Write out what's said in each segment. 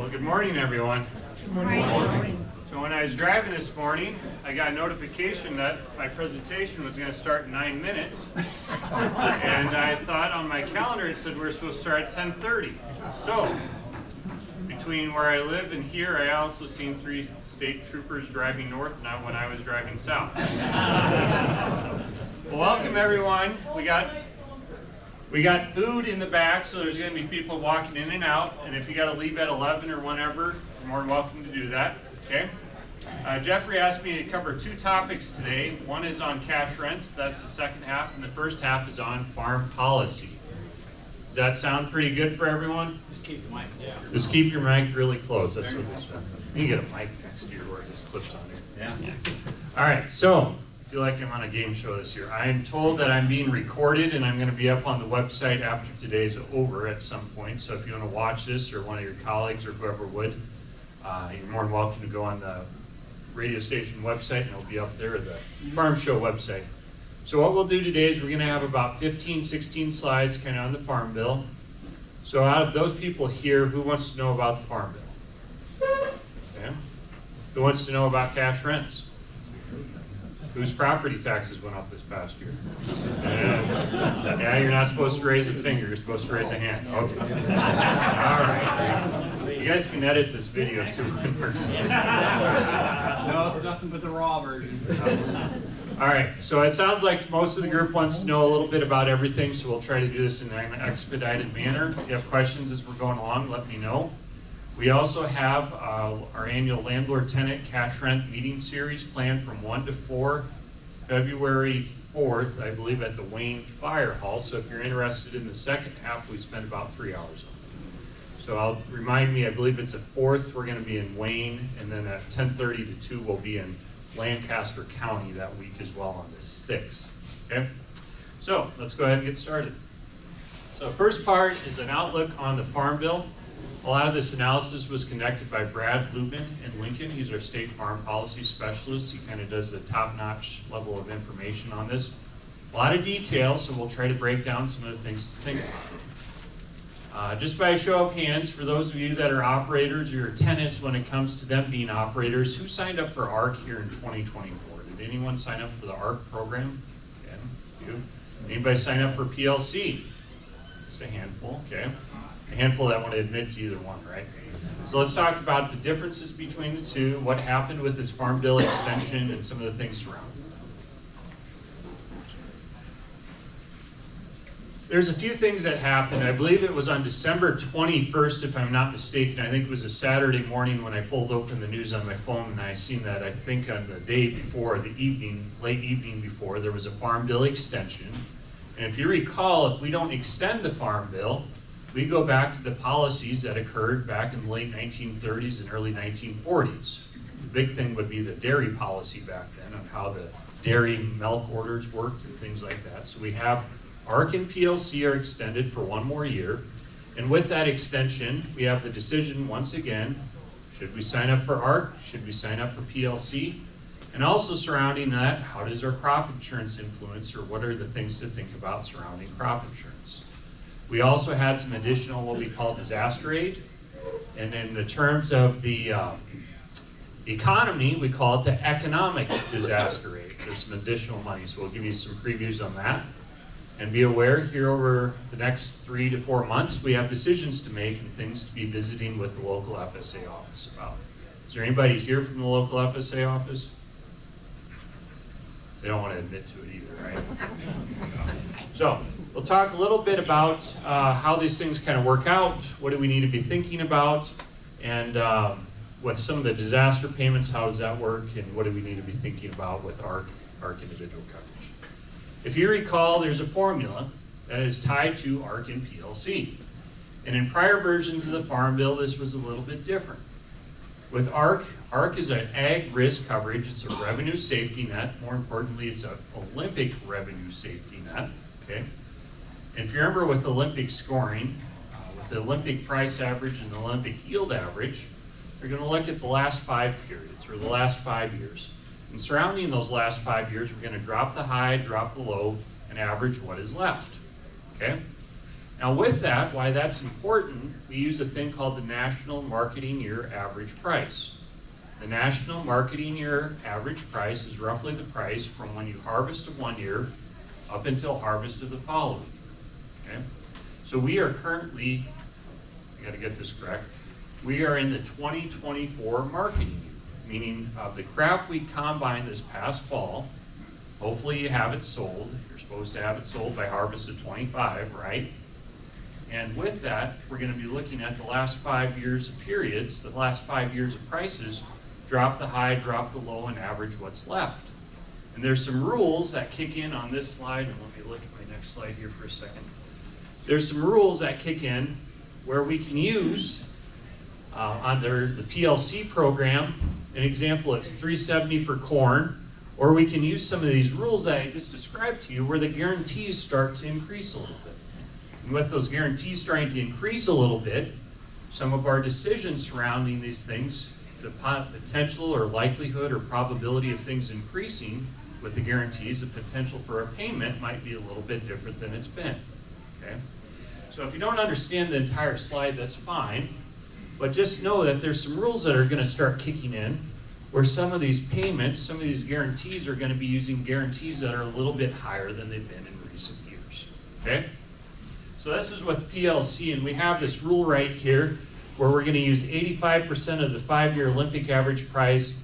Well, good morning, everyone. Good morning. So when I was driving this morning, I got a notification that my presentation was going to start in 9 minutes. And I thought on my calendar it said we were supposed to start at 10:30. So between where I live and here, I also seen 3 state troopers driving north, not when I was driving south. Well, welcome everyone. We got food in the back, so there's going to be people walking in and out. And if you got to leave at 11 or whenever, you're more than welcome to do that. Okay. Jeffrey asked me to cover 2 topics today. One is on cash rents. That's the second half, and the first half is on farm policy. Does that sound pretty good for everyone? Just keep the mic down. Just keep your mic really close. That's what they said. You get a mic next to you where it just clips on there. Yeah. All right, so I feel like I'm on a game show this year. I am told that I'm being recorded and I'm going to be up on the website after today's over at some point. So if you want to watch this, or one of your colleagues or whoever would, you're more than welcome to go on the radio station website and it'll be up there, or the Farm Show website. So what we'll do today is we're going to have about 15, 16 slides kind of on the Farm Bill. So out of those people here, who wants to know about the Farm Bill? Okay. Who wants to know about cash rents? Whose property taxes went up this past year? Yeah, you're not supposed to raise a finger, you're supposed to raise a hand. Okay. All right. You guys can edit this video too. No, it's nothing but the raw version. All right, so it sounds like most of the group wants to know a little bit about everything, so we'll try to do this in an expedited manner. If you have questions as we're going along, let me know. We also have our annual landlord-tenant cash rent meeting series planned from 1 to 4, February 4th, I believe, at the Wayne Fire Hall. So if you're interested in the second half, we spend about 3 hours on it. So I'll remind me, I believe it's the 4th, we're going to be in Wayne, and then at 10:30 to 2, we'll be in Lancaster County that week as well on the 6th. Okay? So let's go ahead and get started. So first part is an outlook on the Farm Bill. A lot of this analysis was conducted by Brad Lubin in Lincoln. He's our state farm policy specialist. He kind of does the top-notch level of information on this. A lot of detail, so we'll try to break down some of the things to think about. Just by a show of hands, for those of you that are operators or tenants when it comes to them being operators, who signed up for ARC here in 2024? Did anyone sign up for the ARC program? Again, you. Anybody sign up for PLC? Just a handful, okay. A handful that want to admit to either one, right? So let's talk about the differences between the two, what happened with this Farm Bill extension, and some of the things surrounding it. There's a few things that happened. I believe it was on December 21st, if I'm not mistaken. I think it was a Saturday morning when I pulled open the news on my phone, and I seen that, I think on the day before, the evening, late evening before, there was a Farm Bill extension. And if you recall, if we don't extend the Farm Bill, we go back to the policies that occurred back in the late 1930s and early 1940s. The big thing would be the dairy policy back then, on how the dairy milk orders worked and things like that. So we have ARC and PLC are extended for 1 more year. And with that extension, we have the decision once again, should we sign up for ARC? Should we sign up for PLC? And also surrounding that, how does our crop insurance influence, or what are the things to think about surrounding crop insurance? We also had some additional what we call disaster aid. And in the terms of the economy, we call it the economic disaster aid. There's some additional money, so we'll give you some previews on that. And be aware, here over the next 3 to 4 months, we have decisions to make and things to be visiting with the local FSA office about. Is there anybody here from the local FSA office? They don't want to admit to it either, right? So we'll talk a little bit about how these things kind of work out, what do we need to be thinking about, and with some of the disaster payments, how does that work, and what do we need to be thinking about with ARC individual coverage. If you recall, there's a formula that is tied to ARC and PLC. And in prior versions of the Farm Bill, this was a little bit different. With ARC is an ag risk coverage. It's a revenue safety net. More importantly, it's an Olympic revenue safety net. Okay. And if you remember with Olympic scoring, with the Olympic price average and the Olympic yield average, they're going to look at the last 5 periods, or the last 5 years. And surrounding those last 5 years, we're going to drop the high, drop the low, and average what is left. Okay? Now with that, why that's important, we use a thing called the National Marketing Year Average Price. The National Marketing Year Average Price is roughly the price from when you harvest of one year up until harvest of the following year. Okay? So we are currently, I gotta get this correct, we are in the 2024 marketing year, meaning the crop we combined this past fall, hopefully you have it sold. You're supposed to have it sold by harvest of 25, right? And with that, we're going to be looking at the last 5 years of periods, the last 5 years of prices, drop the high, drop the low, and average what's left. And there's some rules that kick in on this slide, and let me look at my next slide here for a second. There's some rules that kick in where we can use under the PLC program, an example, it's 370 for corn, or we can use some of these rules that I just described to you where the guarantees start to increase a little bit. And with those guarantees starting to increase a little bit, some of our decisions surrounding these things, the potential or likelihood or probability of things increasing with the guarantees, the potential for a payment might be a little bit different than it's been. Okay? So if you don't understand the entire slide, that's fine, but just know that there's some rules that are going to start kicking in where some of these payments, some of these guarantees are going to be using guarantees that are a little bit higher than they've been in recent years. Okay? So this is with PLC, and we have this rule right here where we're going to use 85% of the 5-year Olympic average price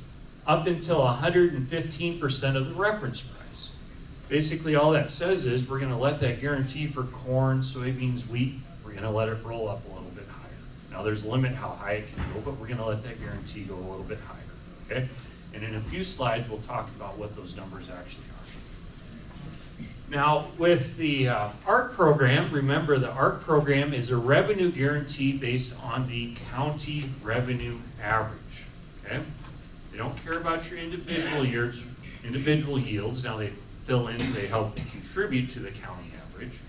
up until 115% of the reference price. Basically all that says is we're going to let that guarantee for corn, soybeans, wheat, we're going to let it roll up a little bit higher. Now there's a limit how high it can go, but we're going to let that guarantee go a little bit higher. Okay? And in a few slides, we'll talk about what those numbers actually are. Now, with the ARC program, remember the ARC program is a revenue guarantee based on the county revenue average. Okay? They don't care about your individual years, individual yields. Now they fill in, they help contribute to the county average.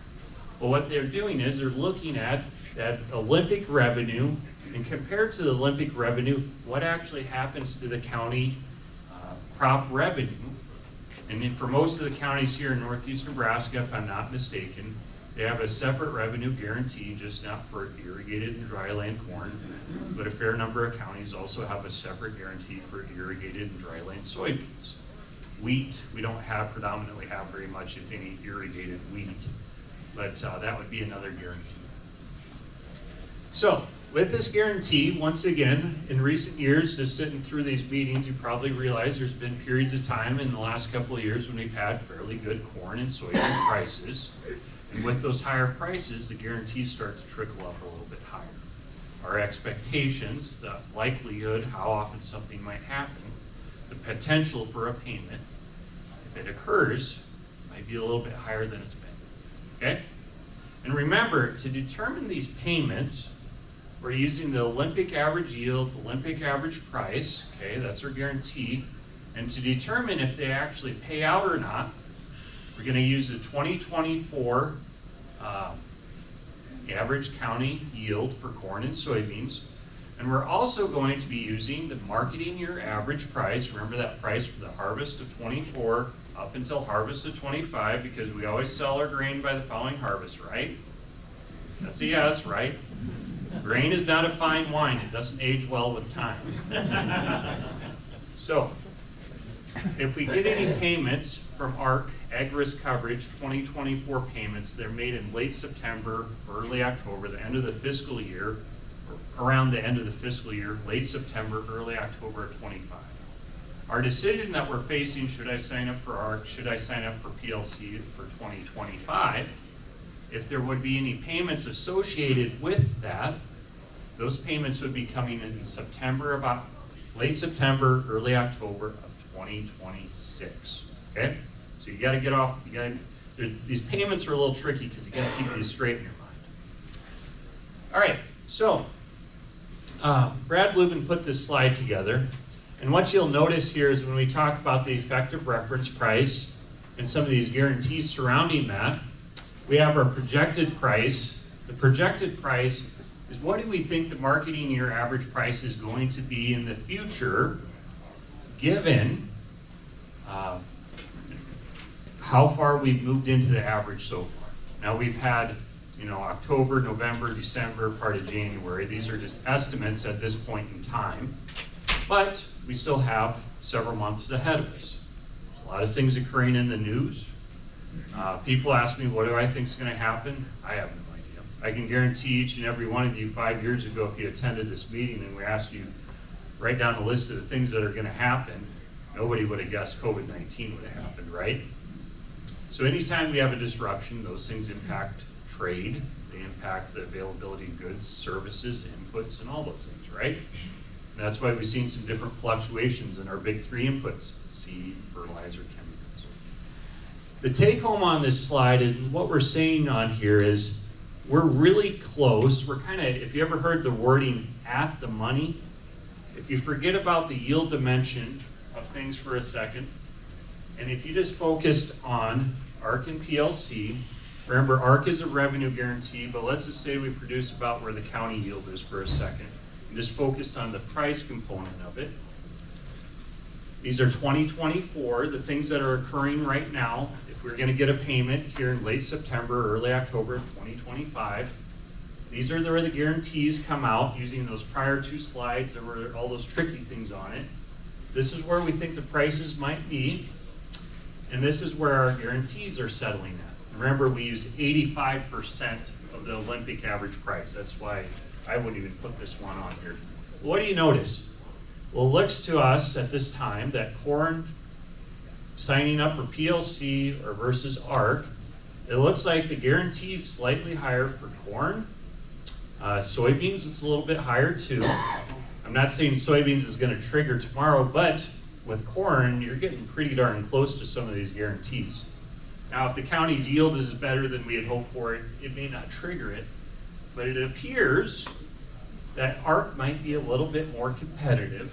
But what they're doing is they're looking at that Olympic revenue, and compared to the Olympic revenue, what actually happens to the county crop revenue. And then for most of the counties here in northeast Nebraska, if I'm not mistaken, they have a separate revenue guarantee, just not for irrigated and dryland corn, but a fair number of counties also have a separate guarantee for irrigated and dryland soybeans. Wheat, we don't predominantly have very much, if any, irrigated wheat, but that would be another guarantee. So, with this guarantee, once again, in recent years, just sitting through these meetings, you probably realize there's been periods of time in the last couple of years when we've had fairly good corn and soybean prices. And with those higher prices, the guarantees start to trickle up a little bit higher. Our expectations, the likelihood, how often something might happen, the potential for a payment, if it occurs, might be a little bit higher than it's been. Okay? And remember, to determine these payments, we're using the Olympic average yield, the Olympic average price, okay, that's our guarantee. And to determine if they actually pay out or not, we're going to use the 2024 average county yield for corn and soybeans. And we're also going to be using the marketing year average price. Remember that price for the harvest of 24 up until harvest of 25, because we always sell our grain by the following harvest, right? That's a yes, right? Grain is not a fine wine. It doesn't age well with time. So, if we get any payments from ARC, Ag Risk Coverage 2024 payments, they're made in late September, early October, the end of the fiscal year, or around the end of the fiscal year, late September, early October of 25. Our decision that we're facing, should I sign up for ARC, should I sign up for PLC for 2025, if there would be any payments associated with that, those payments would be coming in September, about late September, early October of 2026. Okay? So you got to get off. These payments are a little tricky because you got to keep these straight in your mind. All right. So Brad Lubin put this slide together, and what you'll notice here is when we talk about the effective reference price and some of these guarantees surrounding that, we have our projected price. The projected price is what do we think the marketing year average price is going to be in the future, given how far we've moved into the average so far. Now we've had, October, November, December, part of January. These are just estimates at this point in time. But we still have several months ahead of us. There's a lot of things occurring in the news. People ask me, what do I think is going to happen? I have no idea. I can guarantee each and every one of you 5 years ago, if you attended this meeting and we asked you, write down a list of the things that are going to happen, nobody would have guessed COVID-19 would have happened, right? So anytime we have a disruption, those things impact trade, they impact the availability of goods, services, inputs, and all those things, right? And that's why we've seen some different fluctuations in our big three inputs, seed, fertilizer, chemicals. The take home on this slide, and what we're saying on here is, we're really close. We're kind of, if you ever heard the wording, at the money, if you forget about the yield dimension of things for a second, and if you just focused on ARC and PLC, remember ARC is a revenue guarantee, but let's just say we produce about where the county yield is for a second, and just focused on the price component of it. These are 2024, the things that are occurring right now. If we're going to get a payment here in late September, early October of 2025, these are where the guarantees come out using those prior two slides. There were all those tricky things on it. This is where we think the prices might be, and this is where our guarantees are settling at. Remember, we use 85% of the Olympic average price. That's why I wouldn't even put this one on here. What do you notice? Well, it looks to us at this time that corn signing up for PLC or versus ARC, it looks like the guarantee is slightly higher for corn. Soybeans, it's a little bit higher too. I'm not saying soybeans is going to trigger tomorrow, but with corn, you're getting pretty darn close to some of these guarantees. Now, if the county yield is better than we had hoped for, it may not trigger it, but it appears that ARC might be a little bit more competitive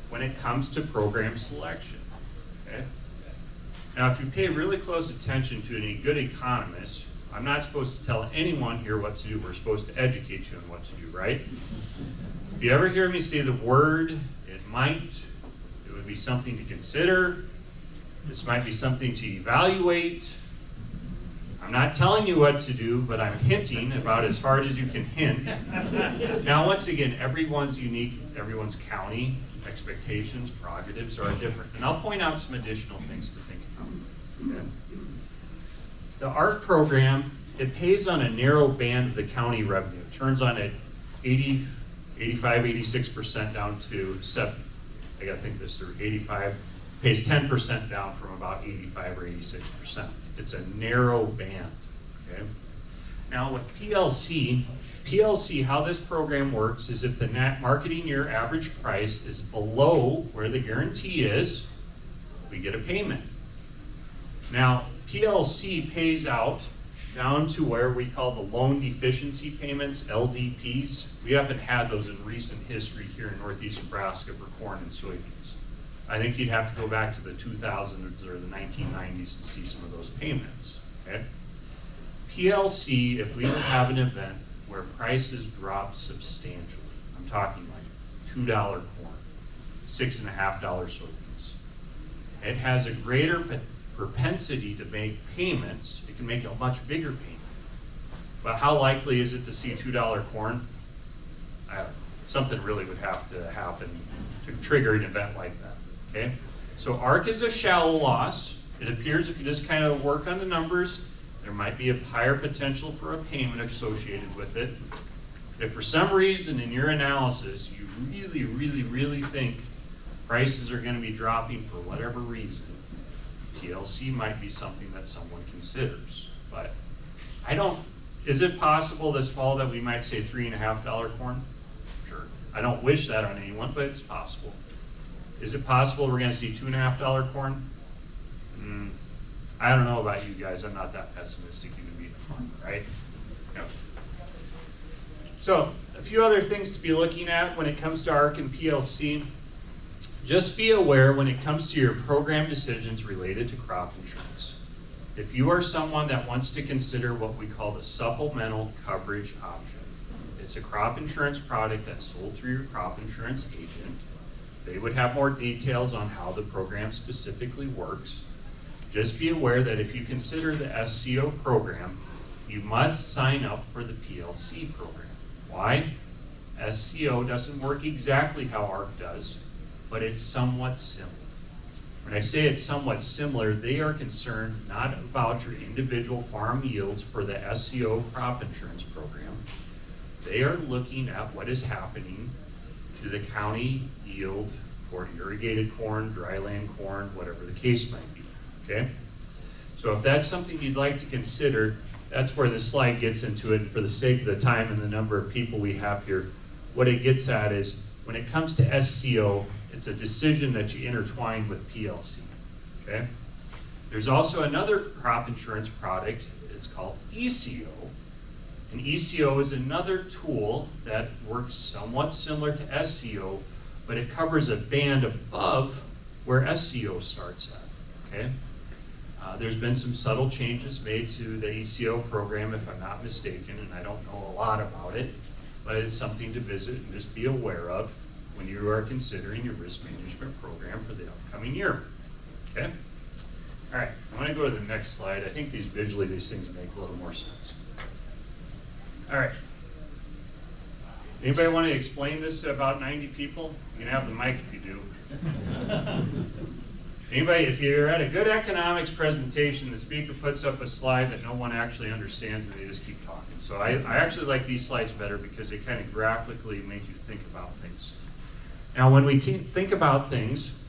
when it comes to program selection. Okay? Now, if you pay really close attention to any good economist, I'm not supposed to tell anyone here what to do. We're supposed to educate you on what to do, right? If you ever hear me say the word, it might, it would be something to consider, this might be something to evaluate. I'm not telling you what to do, but I'm hinting about as hard as you can hint. Now, once again, everyone's unique, everyone's county expectations, prerogatives are different. And I'll point out some additional things to think about. Okay? The ARC program, it pays on a narrow band of the county revenue. It turns on at 80, 85, 86% down to 7. I gotta think this through. 85 pays 10% down from about 85 or 86%. It's a narrow band. Okay. Now with PLC, how this program works is if the net marketing year average price is below where the guarantee is, we get a payment. Now, PLC pays out down to where we call the loan deficiency payments, LDPs. We haven't had those in recent history here in Northeast Nebraska for corn and soybeans. I think you'd have to go back to the 2000s or the 1990s to see some of those payments. Okay? PLC, if we would have an event where prices drop substantially, I'm talking like $2 corn, $6.50 soybeans, it has a greater propensity to make payments. It can make a much bigger payment. But how likely is it to see $2 corn? I don't know. Something really would have to happen to trigger an event like that. Okay? So ARC is a shallow loss. It appears if you just kind of work on the numbers, there might be a higher potential for a payment associated with it. If for some reason in your analysis you really think prices are going to be dropping for whatever reason, PLC might be something that someone considers. But is it possible this fall that we might say $3.50 corn? Sure. I don't wish that on anyone, but it's possible. Is it possible we're going to see $2.50 corn? I don't know about you guys. I'm not that pessimistic. You can be the farmer, right? Yep. So a few other things to be looking at when it comes to ARC and PLC. Just be aware when it comes to your program decisions related to crop insurance. If you are someone that wants to consider what we call the supplemental coverage option, it's a crop insurance product that's sold through your crop insurance agent. They would have more details on how the program specifically works. Just be aware that if you consider the SCO program, you must sign up for the PLC program. Why? SCO doesn't work exactly how ARC does, but it's somewhat similar. When I say it's somewhat similar, they are concerned not about your individual farm yields for the SCO crop insurance program. They are looking at what is happening to the county yield for irrigated corn, dryland corn, whatever the case might be, okay? So if that's something you'd like to consider, that's where this slide gets into it. And for the sake of the time and the number of people we have here, what it gets at is when it comes to SCO, it's a decision that you intertwine with PLC, okay? There's also another crop insurance product, it's called ECO. And ECO is another tool that works somewhat similar to SCO, but it covers a band above where SCO starts at, okay? There's been some subtle changes made to the ECO program, if I'm not mistaken, and I don't know a lot about it, but it's something to visit and just be aware of when you are considering your risk management program for the upcoming year, okay? All right, I'm gonna go to the next slide. I think these things make a little more sense. All right. Anybody want to explain this to about 90 people? You can have the mic if you do. Anybody, if you're at a good economics presentation, the speaker puts up a slide that no one actually understands and they just keep talking. So I actually like these slides better because they kind of graphically make you think about things. Now when we think about things,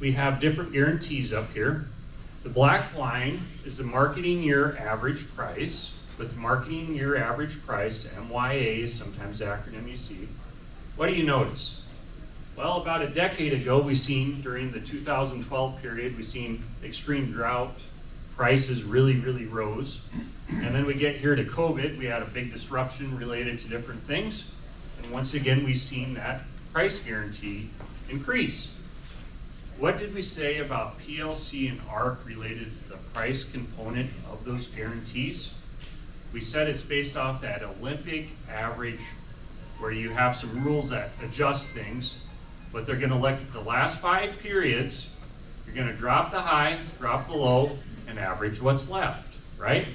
we have different guarantees up here. The black line is the marketing year average price. With marketing year average price, MYA is sometimes the acronym you see. What do you notice? Well, about a decade ago, we seen during the 2012 period, we seen extreme drought, prices really, really rose. And then we get here to COVID, we had a big disruption related to different things. And once again, we've seen that price guarantee increase. What did we say about PLC and ARC related to the price component of those guarantees? We said it's based off that Olympic average where you have some rules that adjust things, but they're gonna look at the last 5 periods, you're gonna drop the high, drop the low, and average what's left, right?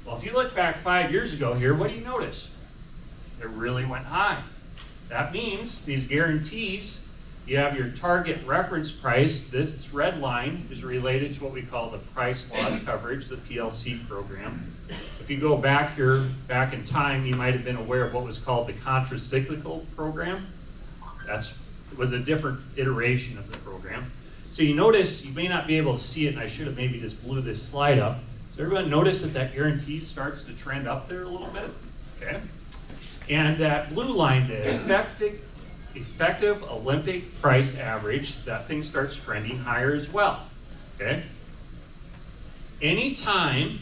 Well, if you look back 5 years ago here, what do you notice? It really went high. That means these guarantees, you have your target reference price. This red line is related to what we call the price loss coverage, the PLC program. If you go back here, back in time, you might have been aware of what was called the contracyclical program. It was a different iteration of the program. So you notice, you may not be able to see it, and I should have maybe just blew this slide up. So everyone notice that guarantee starts to trend up there a little bit, okay? And that blue line, the effective Olympic price average, that thing starts trending higher as well, okay? Anytime,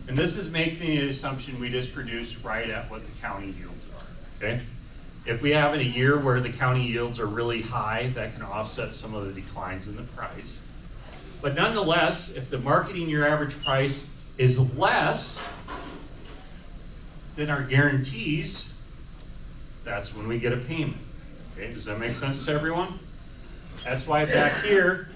and this is making the assumption we just produced right at what the county yields are, okay? If we have in a year where the county yields are really high, that can offset some of the declines in the price. But nonetheless, if the marketing year average price is less than our guarantees, that's when we get a payment. Okay, does that make sense to everyone? That's why back here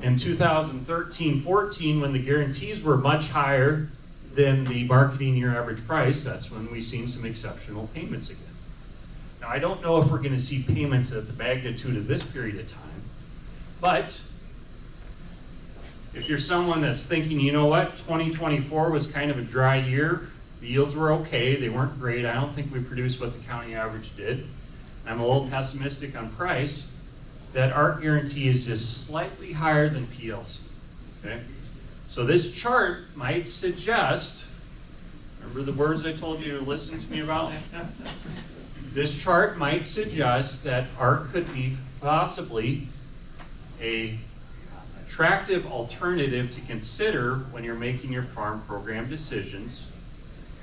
in 2013-14, when the guarantees were much higher than the marketing year average price, that's when we've seen some exceptional payments again. Now, I don't know if we're going to see payments at the magnitude of this period of time, but if you're someone that's thinking, you know what, 2024 was kind of a dry year, the yields were okay, they weren't great, I don't think we produced what the county average did, I'm a little pessimistic on price, that ARC guarantee is just slightly higher than PLC, okay? So this chart might suggest, remember the words I told you to listen to me about? This chart might suggest that ARC could be possibly an attractive alternative to consider when you're making your farm program decisions,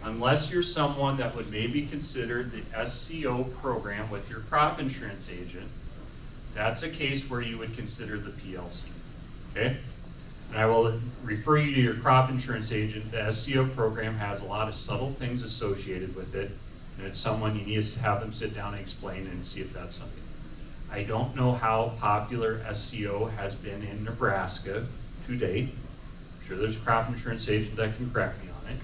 unless you're someone that would maybe consider the SCO program with your crop insurance agent. That's a case where you would consider the PLC, okay? And I will refer you to your crop insurance agent. The SCO program has a lot of subtle things associated with it, and it's someone you need to have them sit down and explain and see if that's something. I don't know how popular SCO has been in Nebraska to date. I'm sure there's a crop insurance agent that can correct me on it.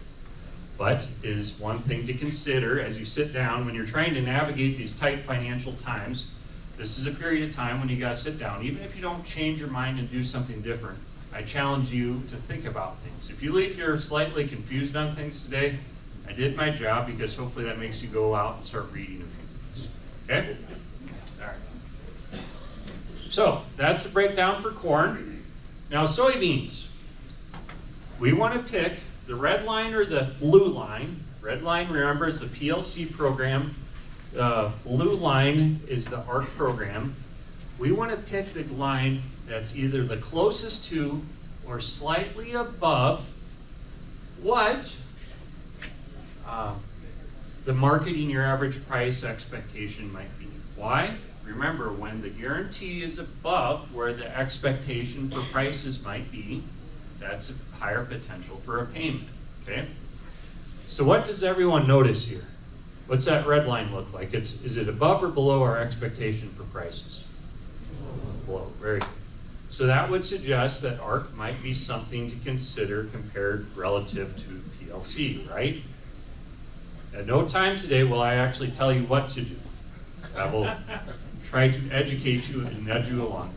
but is one thing to consider as you sit down when you're trying to navigate these tight financial times. This is a period of time when you gotta sit down. Even if you don't change your mind and do something different, I challenge you to think about things. If you leave here slightly confused on things today, I did my job, because hopefully that makes you go out and start reading a few things, okay? All right. So that's the breakdown for corn. Now soybeans. We want to pick the red line or the blue line. Red line, remember, is the PLC program. The blue line is the ARC program. We want to pick the line that's either the closest to or slightly above what the marketing your average price expectation might be. Why? Remember, when the guarantee is above where the expectation for prices might be, that's a higher potential for a payment, okay? So what does everyone notice here? What's that red line look like? Is it above or below our expectation for prices? Below, very good. So that would suggest that ARC might be something to consider compared relative to PLC, right? At no time today will I actually tell you what to do. I will try to educate you and nudge you along.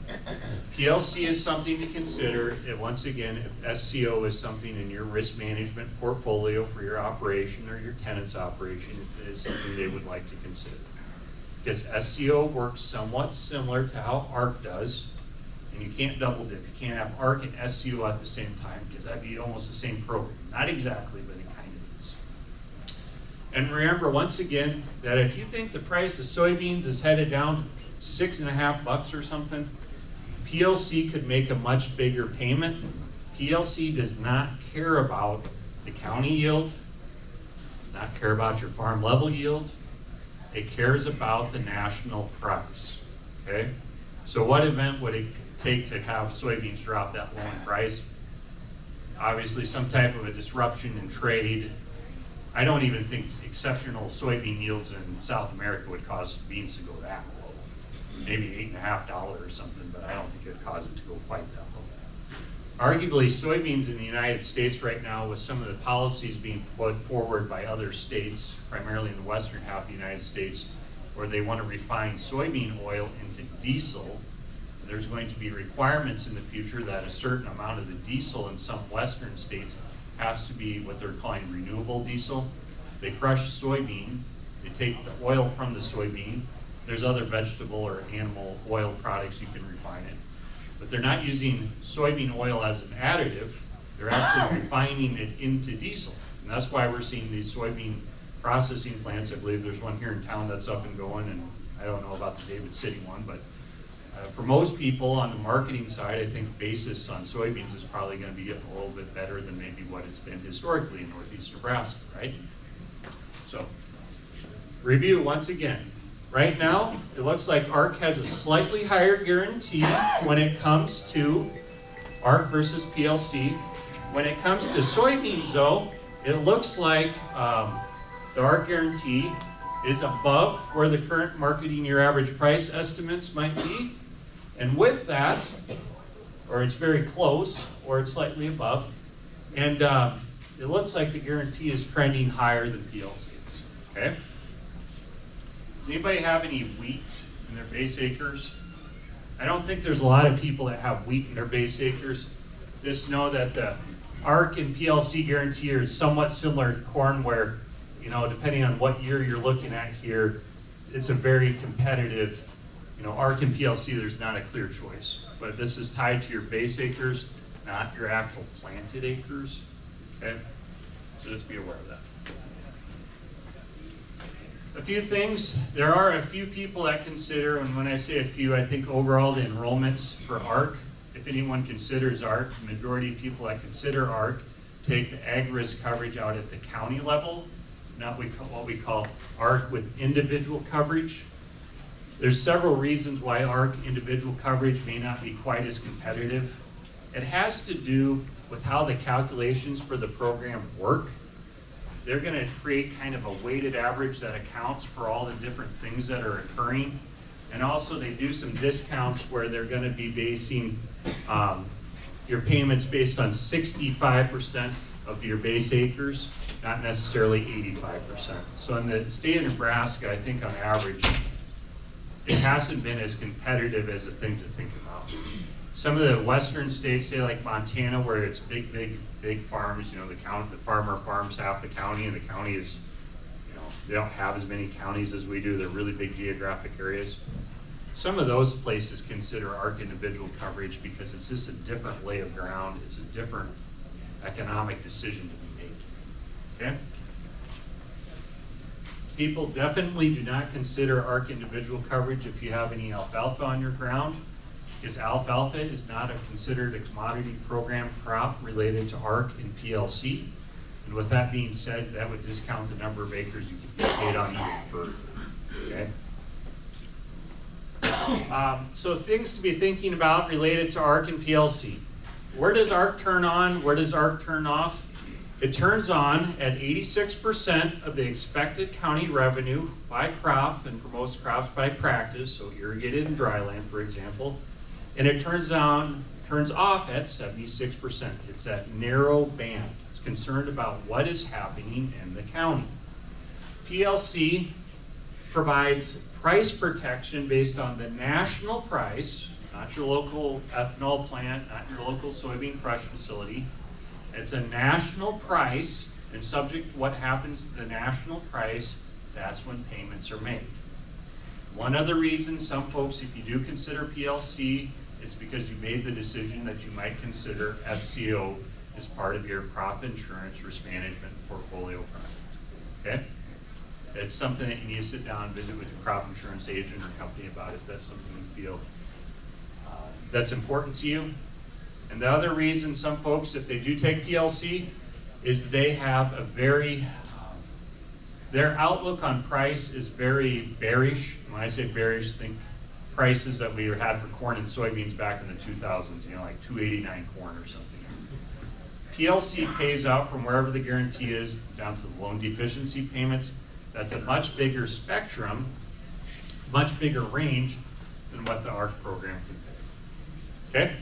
PLC is something to consider. And once again, if SCO is something in your risk management portfolio for your operation or your tenant's operation, it is something they would like to consider. Because SCO works somewhat similar to how ARC does, and you can't double dip. You can't have ARC and SCO at the same time, because that'd be almost the same program. Not exactly, but it kind of is. And remember, once again, that if you think the price of soybeans is headed down to $6.50 or something, PLC could make a much bigger payment. PLC does not care about the county yield, does not care about your farm level yield. It cares about the national price, okay? So what event would it take to have soybeans drop that low in price? Obviously some type of a disruption in trade. I don't even think exceptional soybean yields in South America would cause beans to go that low. Maybe $8.50 or something, but I don't think it would cause it to go quite that low. Arguably, soybeans in the United States right now, with some of the policies being put forward by other states, primarily in the western half of the United States, where they want to refine soybean oil into diesel, there's going to be requirements in the future that a certain amount of the diesel in some western states has to be what they're calling renewable diesel. They crush soybean, they take the oil from the soybean. There's other vegetable or animal oil products you can refine it. But they're not using soybean oil as an additive, they're actually refining it into diesel. And that's why we're seeing these soybean processing plants. I believe there's one here in town that's up and going, and I don't know about the David City one, but for most people on the marketing side, I think basis on soybeans is probably going to be getting a little bit better than maybe what it's been historically in northeast Nebraska, right? So, review once again. Right now, it looks like ARC has a slightly higher guarantee when it comes to ARC versus PLC. When it comes to soybeans, though, it looks like the ARC guarantee is above where the current marketing your average price estimates might be. And with that, or it's very close, or it's slightly above, and it looks like the guarantee is trending higher than PLC's, okay? Does anybody have any wheat in their base acres? I don't think there's a lot of people that have wheat in their base acres. Just know that the ARC and PLC guarantee are somewhat similar to corn, where, you know, depending on what year you're looking at here, it's a very competitive, you know, ARC and PLC, there's not a clear choice. But this is tied to your base acres, not your actual planted acres, okay? So just be aware of that. A few things, there are a few people that consider, and when I say a few, I think overall the enrollments for ARC, if anyone considers ARC, the majority of people that consider ARC take the ag risk coverage out at the county level, not what we call ARC with individual coverage. There's several reasons why ARC individual coverage may not be quite as competitive. It has to do with how the calculations for the program work. They're going to create kind of a weighted average that accounts for all the different things that are occurring. And also they do some discounts where they're going to be basing your payments based on 65% of your base acres not necessarily 85%. So in the state of Nebraska, I think on average, it hasn't been as competitive as a thing to think about. Some of the western states, say like Montana, where it's big farms, you know, the farmer farms half the county, and the county is, you know, they don't have as many counties as we do. They're really big geographic areas. Some of those places consider ARC individual coverage because it's just a different lay of ground. It's a different economic decision to be made, okay? People definitely do not consider ARC individual coverage if you have any alfalfa on your ground, because alfalfa is not considered a commodity program crop related to ARC and PLC. And with that being said, that would discount the number of acres you could get paid on even further, okay? So things to be thinking about related to ARC and PLC. Where does ARC turn on? Where does ARC turn off? It turns on at 86% of the expected county revenue by crop, and for most crops by practice, so irrigated and dryland, for example. And it turns off at 76%. It's that narrow band. It's concerned about what is happening in the county. PLC provides price protection based on the national price, not your local ethanol plant, not your local soybean crush facility. It's a national price, and subject to what happens to the national price, that's when payments are made. One other reason, some folks, if you do consider PLC, it's because you made the decision that you might consider SCO as part of your crop insurance risk management portfolio project, okay? It's something that you need to sit down and visit with your crop insurance agent or company about if that's something you feel that's important to you. And the other reason some folks, if they do take PLC, is they have a very, their outlook on price is very bearish. When I say bearish, think prices that we had for corn and soybeans back in the 2000s, you know, like $2.89 corn or something. PLC pays out from wherever the guarantee is down to the loan deficiency payments. That's a much bigger spectrum, much bigger range than what the ARC program can pay. Okay?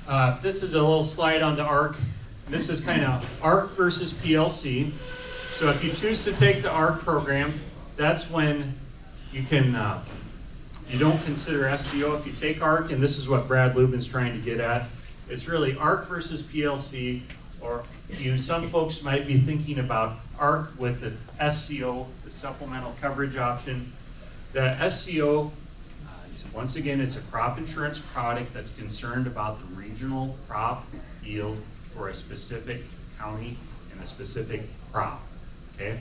All right. This is a little slide on the ARC. This is kind of ARC versus PLC. So if you choose to take the ARC program, that's when you can, you don't consider SCO. If you take ARC, and this is what Brad Lubin's trying to get at, it's really ARC versus PLC. Or some folks might be thinking about ARC with the SCO, the supplemental coverage option. The SCO, once again, it's a crop insurance product that's concerned about the regional crop yield for a specific county and a specific crop, okay?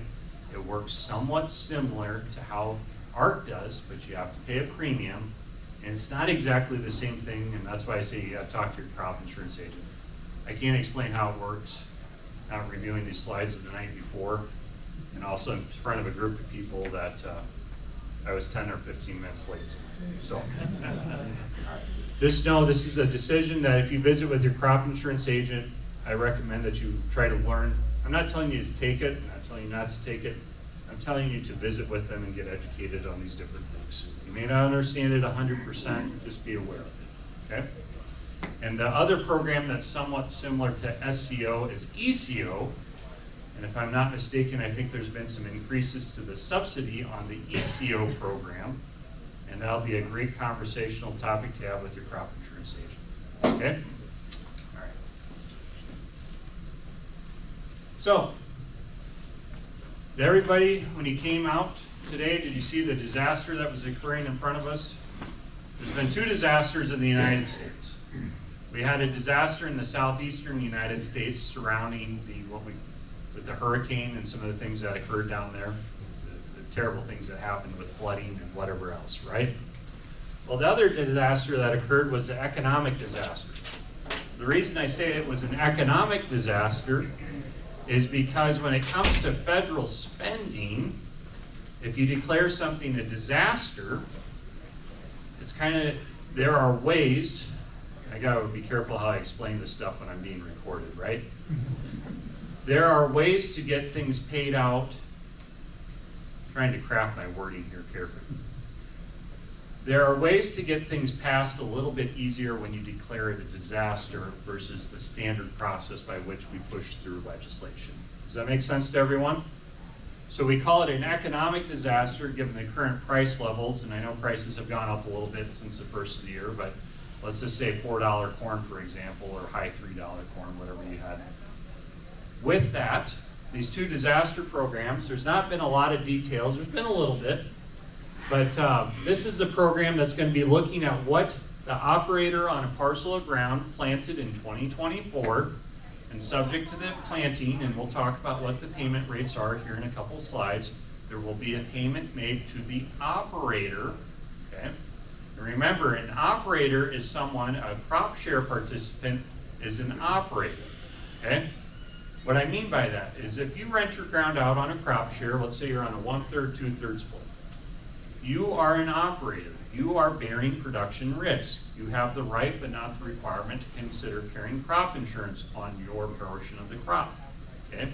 It works somewhat similar to how ARC does, but you have to pay a premium, and it's not exactly the same thing, and that's why I say you gotta talk to your crop insurance agent. I can't explain how it works. I'm reviewing these slides the night before, and also in front of a group of people that I was 10 or 15 minutes late. So, just know this is a decision that if you visit with your crop insurance agent, I recommend that you try to learn. I'm not telling you to take it, I'm not telling you not to take it. I'm telling you to visit with them and get educated on these different things. You may not understand it 100%, just be aware of it, okay? And the other program that's somewhat similar to SCO is ECO. And if I'm not mistaken, I think there's been some increases to the subsidy on the ECO program. And that'll be a great conversational topic to have with your crop insurance agent. Okay? All right. So, everybody, when you came out today, did you see the disaster that was occurring in front of us? There's been 2 disasters in the United States. We had a disaster in the southeastern United States surrounding with the hurricane and some of the things that occurred down there, the terrible things that happened with flooding and whatever else, right? Well, the other disaster that occurred was the economic disaster. The reason I say it was an economic disaster is because when it comes to federal spending, if you declare something a disaster, it's kind of, there are ways, I gotta be careful how I explain this stuff when I'm being recorded, right? There are ways to get things paid out, trying to craft my wording here carefully. There are ways to get things passed a little bit easier when you declare it a disaster versus the standard process by which we push through legislation. Does that make sense to everyone? So we call it an economic disaster given the current price levels, and I know prices have gone up a little bit since the first of the year, but let's just say $4 corn, for example, or high $3 corn, whatever you had. With that, these two disaster programs, there's not been a lot of details, there's been a little bit, but this is a program that's going to be looking at what the operator on a parcel of ground planted in 2024, and subject to the planting, and we'll talk about what the payment rates are here in a couple slides, there will be a payment made to the operator, okay? And remember, an operator is someone, a crop share participant is an operator, okay? What I mean by that is if you rent your ground out on a crop share, let's say you're on a 1/3, 2/3 split, you are an operator. You are bearing production risk. You have the right but not the requirement to consider carrying crop insurance on your portion of the crop, okay?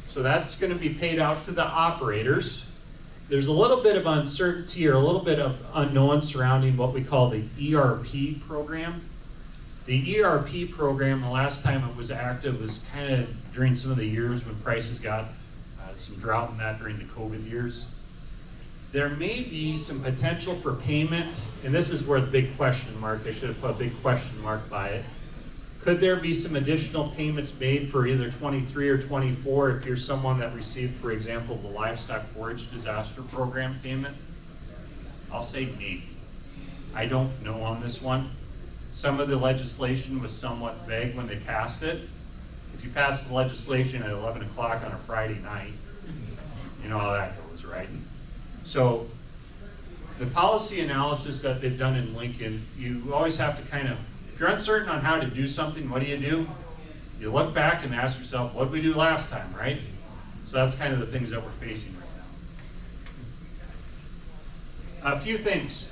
So that's going to be paid out to the operators. There's a little bit of uncertainty or a little bit of unknown surrounding what we call the ERP program. The ERP program, the last time it was active was kind of during some of the years when prices got some drought in that during the COVID years. There may be some potential for payment, and this is where the big question mark, I should have put a big question mark by it. Could there be some additional payments made for either 23 or 24 if you're someone that received, for example, the livestock forage disaster program payment? I'll say maybe. I don't know on this one. Some of the legislation was somewhat vague when they passed it. If you pass the legislation at 11 o'clock on a Friday night, you know how that goes, right? So the policy analysis that they've done in Lincoln, you always have to kind of, if you're uncertain on how to do something, what do? You look back and ask yourself, what did we do last time, right? So that's kind of the things that we're facing right now. A few things.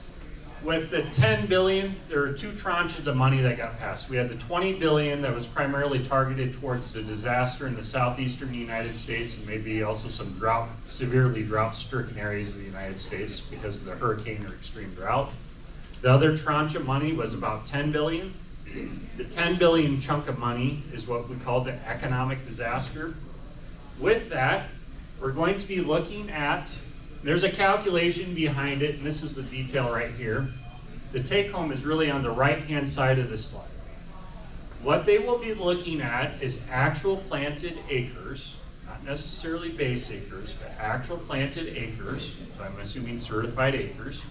With the 10 billion, there are two tranches of money that got passed. We had the 20 billion that was primarily targeted towards the disaster in the southeastern United States and maybe also some severely drought-stricken areas of the United States because of the hurricane or extreme drought. The other tranche of money was about 10 billion. The 10 billion chunk of money is what we call the economic disaster. With that, we're going to be looking at, there's a calculation behind it, and this is the detail right here. The take-home is really on the right-hand side of the slide. What they will be looking at is actual planted acres, not necessarily base acres, but actual planted acres, so I'm assuming certified acres.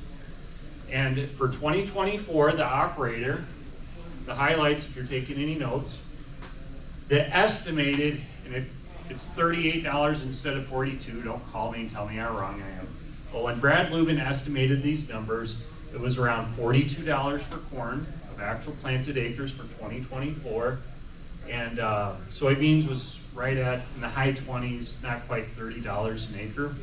And for 2024, the operator, the highlights if you're taking any notes, the estimated, and it's $38 instead of $42. Don't call me and tell me how wrong I am. But when Brad Lubin estimated these numbers, it was around $42 for corn of actual planted acres for 2024. And soybeans was right at in the high 20s, not quite $30 an acre.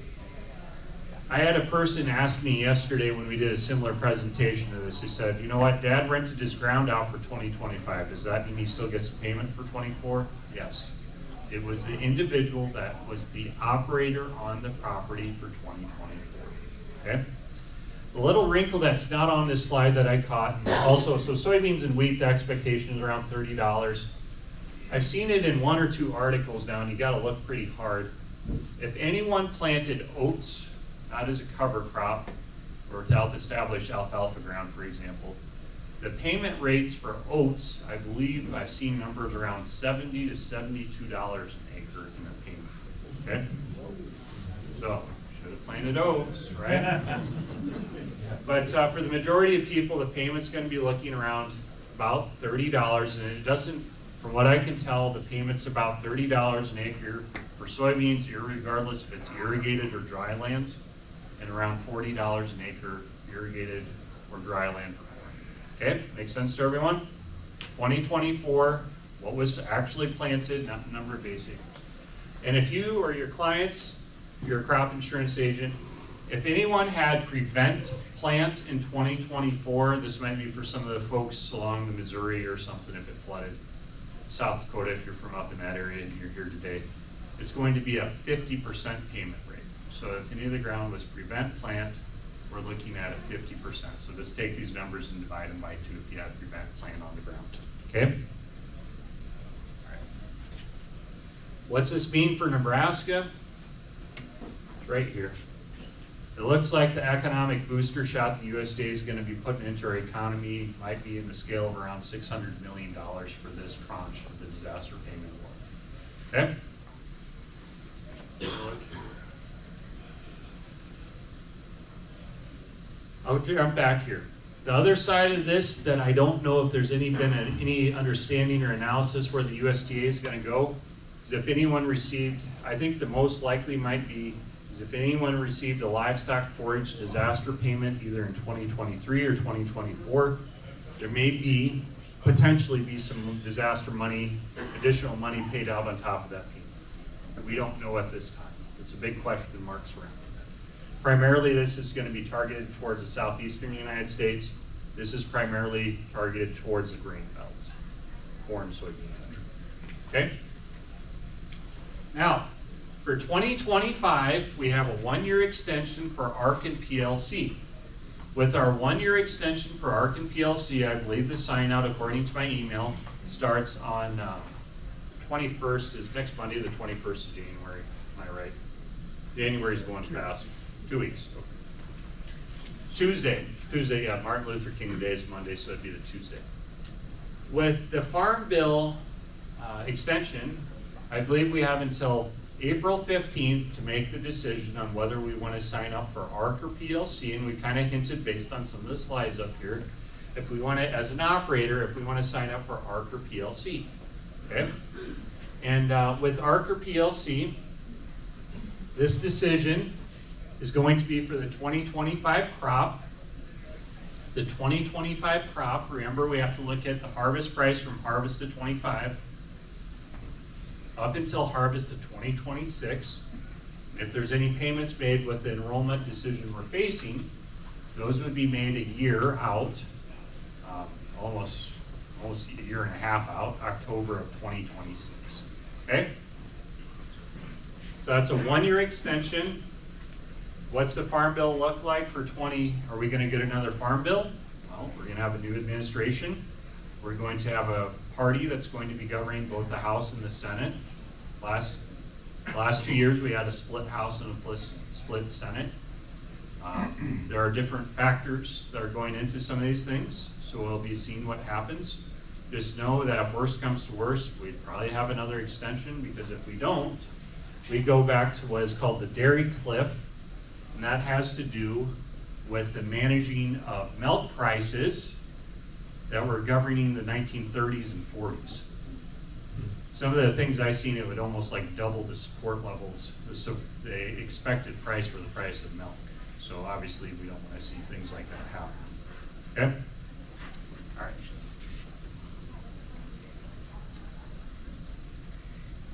I had a person ask me yesterday when we did a similar presentation to this, he said, you know what, Dad rented his ground out for 2025. Does that mean he still gets a payment for 24? Yes. It was the individual that was the operator on the property for 2024, okay? The little wrinkle that's not on this slide that I caught, also, so soybeans and wheat, the expectation is around $30. I've seen it in one or two articles now, and you gotta look pretty hard. If anyone planted oats, not as a cover crop, or to help establish alfalfa ground, for example, the payment rates for oats, I believe I've seen numbers around $70 to $72 an acre in the payment, okay? So, should have planted oats, right? But for the majority of people, the payment's gonna be looking around about $30, and it doesn't, from what I can tell, the payment's about $30 an acre for soybeans, irregardless if it's irrigated or dry land, and around $40 an acre irrigated or dry land for corn. Okay, makes sense to everyone? 2024, what was actually planted, not the number of base acres. And if you or your clients, you're a crop insurance agent, if anyone had prevent plant in 2024, this might be for some of the folks along the Missouri or something if it flooded. South Dakota, if you're from up in that area and you're here today, it's going to be a 50% payment rate. So if any of the ground was prevent plant, we're looking at a 50%. So just take these numbers and divide them by 2 if you have your back plan on the ground. Okay? All right. What's this mean for Nebraska? It's right here. It looks like the economic booster shot the USDA is going to be putting into our economy might be in the scale of around $600 million for this tranche of the disaster payment award. Okay? I'll jump back here. The other side of this that I don't know if there's been any understanding or analysis where the USDA is going to go is if anyone received, I think the most likely might be, is if anyone received a livestock forage disaster payment either in 2023 or 2024, there may potentially be some disaster money, additional money paid out on top of that payment. But we don't know at this time. It's a big question mark surrounding that. Primarily, this is going to be targeted towards the southeastern United States. This is primarily targeted towards the grain belts, corn, soybean country. Okay? Now, for 2025, we have a 1-year extension for ARC and PLC. With our 1-year extension for ARC and PLC, I believe the sign out, according to my email, starts on 21st, is next Monday, the 21st of January. Am I right? January's going fast. 2 weeks. Okay. Tuesday, yeah, Martin Luther King Day is Monday, so it'd be the Tuesday. With the Farm Bill extension, I believe we have until April 15th to make the decision on whether we want to sign up for ARC or PLC, and we kind of hinted based on some of the slides up here, if we want to, as an operator, if we want to sign up for ARC or PLC. Okay? And with ARC or PLC, this decision is going to be for the 2025 crop. The 2025 crop, remember we have to look at the harvest price from harvest to 25 up until harvest of 2026. If there's any payments made with the enrollment decision we're facing, those would be made a year out, almost a year and a half out, October of 2026. Okay? So that's a 1-year extension. What's the Farm Bill look like for 20? Are we going to get another Farm Bill? Well, we're going to have a new administration. We're going to have a party that's going to be governing both the House and the Senate. Last 2 years, we had a split House and a split Senate. There are different factors that are going into some of these things, so we'll be seeing what happens. Just know that if worst comes to worst, we'd probably have another extension, because if we don't, we go back to what is called the dairy cliff, and that has to do with the managing of milk prices that were governing the 1930s and 40s. Some of the things I've seen, it would almost like double the support levels, the expected price for the price of milk. So obviously we don't want to see things like that happen. Okay? All right.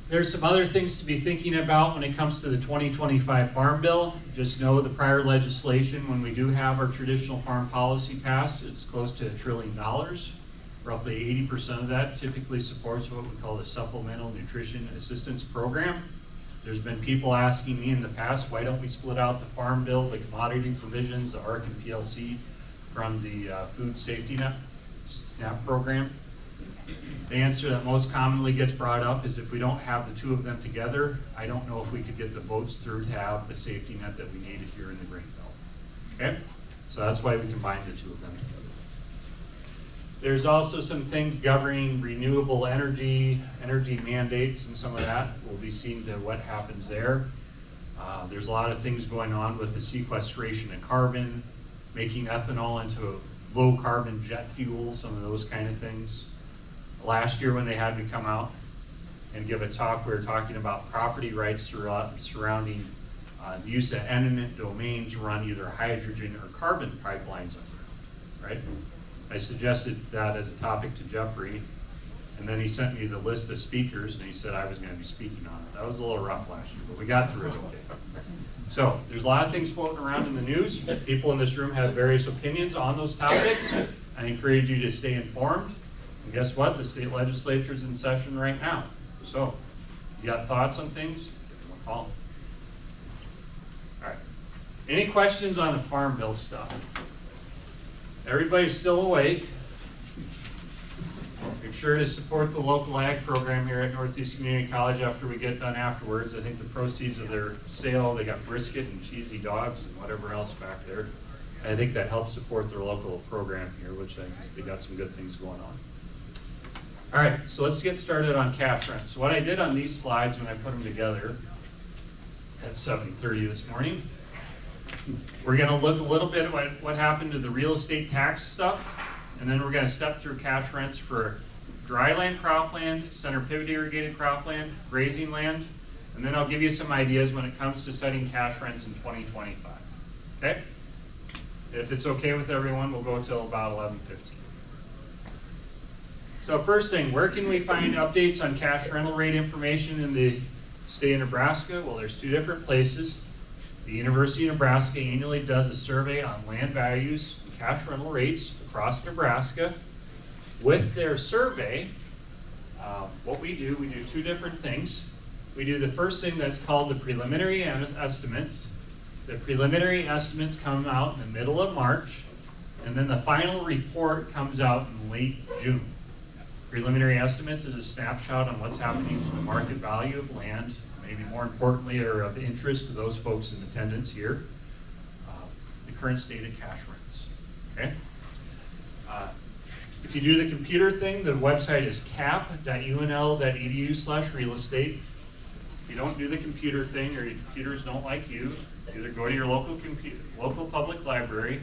There's some other things to be thinking about when it comes to the 2025 Farm Bill. Just know the prior legislation, when we do have our traditional farm policy passed, it's close to $1 trillion. Roughly 80% of that typically supports what we call the Supplemental Nutrition Assistance Program. There's been people asking me in the past, why don't we split out the Farm Bill, the commodity provisions, the ARC and PLC from the Food Safety Net SNAP program? The answer that most commonly gets brought up is if we don't have the two of them together, I don't know if we could get the votes through to have the safety net that we needed here in the Grain Belt. Okay? So that's why we combined the two of them together. There's also some things governing renewable energy mandates, and some of that. We'll be seeing to what happens there. There's a lot of things going on with the sequestration of carbon, making ethanol into a low carbon jet fuel, some of those kind of things. Last year when they had me come out and give a talk, we were talking about property rights surrounding the use of eminent domain to run either hydrogen or carbon pipelines underground, right? I suggested that as a topic to Jeffrey, and then he sent me the list of speakers, and he said I was going to be speaking on it. That was a little rough last year, but we got through it okay. So there's a lot of things floating around in the news. People in this room have various opinions on those topics. I encourage you to stay informed. And guess what? The state legislature is in session right now. So you got thoughts on things? Give them a call. All right. Any questions on the farm bill stuff? Everybody's still awake? Make sure to support the local ag program here at Northeast Community College after we get done afterwards. I think the proceeds of their sale, they got brisket and cheesy dogs and whatever else back there. I think that helps support their local program here, which I think they got some good things going on. All right, so let's get started on cash rent. So what I did on these slides when I put them together at 7:30 this morning, we're gonna look a little bit at what happened to the real estate tax stuff, and then we're gonna step through cash rents for dryland cropland, center pivot irrigated cropland, grazing land, and then I'll give you some ideas when it comes to setting cash rents in 2025, okay? If it's okay with everyone, we'll go till about 11:15. So first thing, where can we find updates on cash rental rate information in the state of Nebraska? Well, there's two different places. The University of Nebraska annually does a survey on land values and cash rental rates across Nebraska. With their survey, what we do two different things. We do the first thing that's called the preliminary estimates. The preliminary estimates come out in the middle of March, and then the final report comes out in late June. Preliminary estimates is a snapshot on what's happening to the market value of land, maybe more importantly, or of interest to those folks in attendance here, the current state of cash rents, okay? If you do the computer thing, the website is cap.unl.edu/real estate. If you don't do the computer thing, or your computers don't like you, either go to your local public library.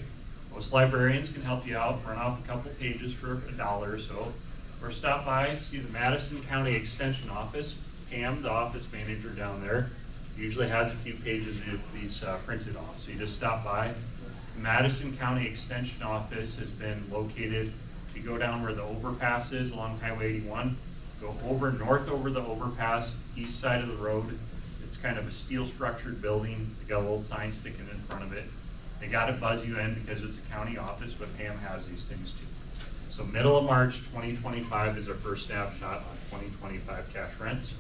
Most librarians can help you out, run off a couple pages for $1 or so, or stop by, see the Madison County Extension Office. Pam, the office manager down there, usually has a few pages of these printed off. So you just stop by. The Madison County Extension Office has been located, if you go down where the overpass is along Highway 81, go north over the overpass, east side of the road. It's kind of a steel structured building. They got a little sign sticking in front of it. They got to buzz you in because it's a county office, but Pam has these things too. So middle of March 2025 is our first snapshot on 2025 cash rents.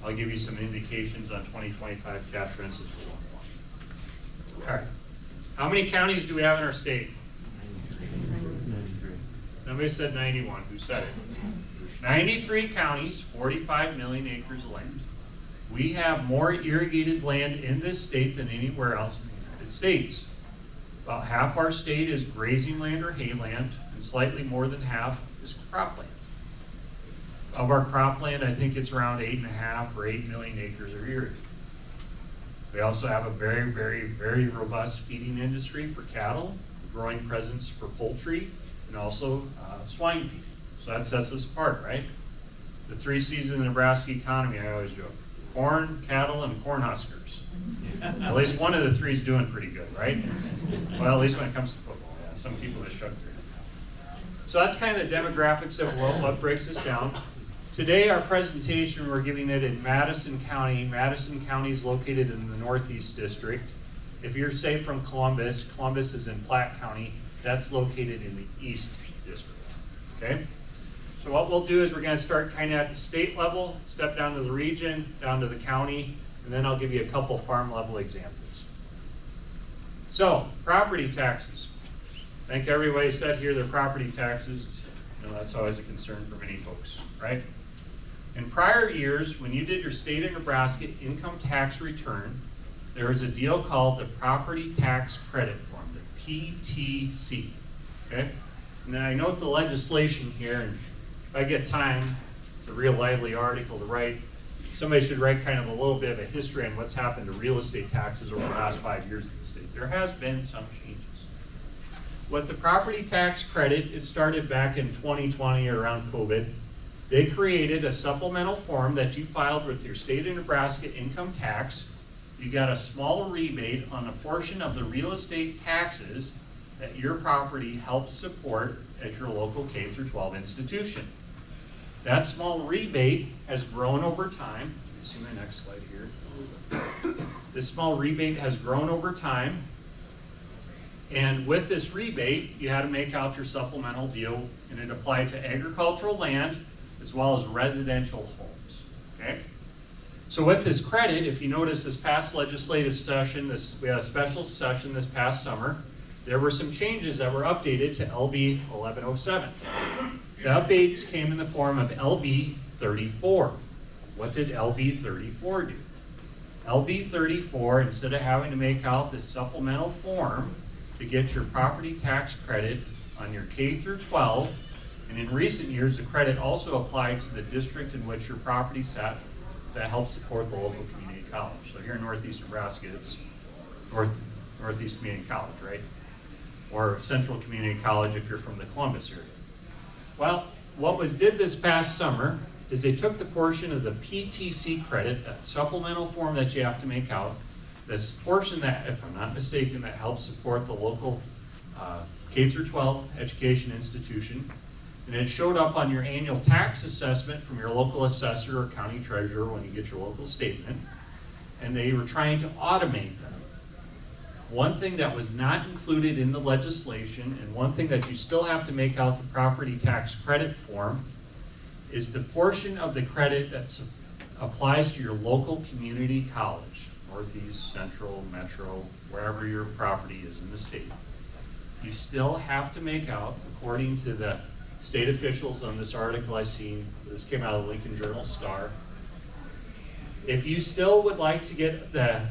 I'll give you some indications on 2025 cash rents as we go along. All right. How many counties do we have in our state? 93. Somebody said 91. Who said it? 93 counties, 45 million acres of land. We have more irrigated land in this state than anywhere else in the United States. About half our state is grazing land or hayland, and slightly more than half is cropland. Of our cropland, I think it's around 8.5 or 8 million acres are irrigated. We also have a very, very, very robust feeding industry for cattle, a growing presence for poultry, and also swine feeding. So that sets us apart, right? The 3 C's of the Nebraska economy, I always joke: corn, cattle, and corn huskers. At least one of the 3 is doing pretty good, right? Well, at least when it comes to football. Yeah, some people just shrug their head. So that's kind of the demographics of what breaks us down. Today, our presentation, we're giving it in Madison County. Madison County is located in the Northeast District. If you're, say, from Columbus, Columbus is in Platte County. That's located in the East District, okay? So what we'll do is we're gonna start kind of at the state level, step down to the region, down to the county, and then I'll give you a couple farm level examples. So, property taxes. I think everybody said here their property taxes, you know, that's always a concern for many folks, right? In prior years, when you did your state of Nebraska income tax return, there was a deal called the Property Tax Credit Form, the PTC, okay? And then I note the legislation here, and if I get time, it's a real lively article to write. Somebody should write kind of a little bit of a history on what's happened to real estate taxes over the last 5 years in the state. There has been some changes. With the property tax credit, it started back in 2020 or around COVID. They created a supplemental form that you filed with your state of Nebraska income tax. You got a small rebate on a portion of the real estate taxes that your property helps support at your local K through 12 institution. That small rebate has grown over time. Let me see my next slide here. This small rebate has grown over time. And with this rebate, you had to make out your supplemental deal, and it applied to agricultural land as well as residential homes, okay? So with this credit, if you notice this past legislative session, we had a special session this past summer, there were some changes that were updated to LB 1107. The updates came in the form of LB 34. What did LB 34 do? LB 34, instead of having to make out this supplemental form to get your property tax credit on your K through 12, and in recent years the credit also applied to the district in which your property sat that helps support the local community college. So here in Northeast Nebraska, it's Northeast Community College, right? Or Central Community College if you're from the Columbus area. Well, what was did this past summer is they took the portion of the PTC credit, that supplemental form that you have to make out, this portion that, if I'm not mistaken, that helps support the local K through 12 education institution, and it showed up on your annual tax assessment from your local assessor or county treasurer when you get your local statement, and they were trying to automate that. One thing that was not included in the legislation, and one thing that you still have to make out the property tax credit form, is the portion of the credit that applies to your local community college, Northeast, Central, Metro, wherever your property is in the state. You still have to make out, according to the state officials on this article I seen, this came out of the Lincoln Journal-Star, if you still would like to get the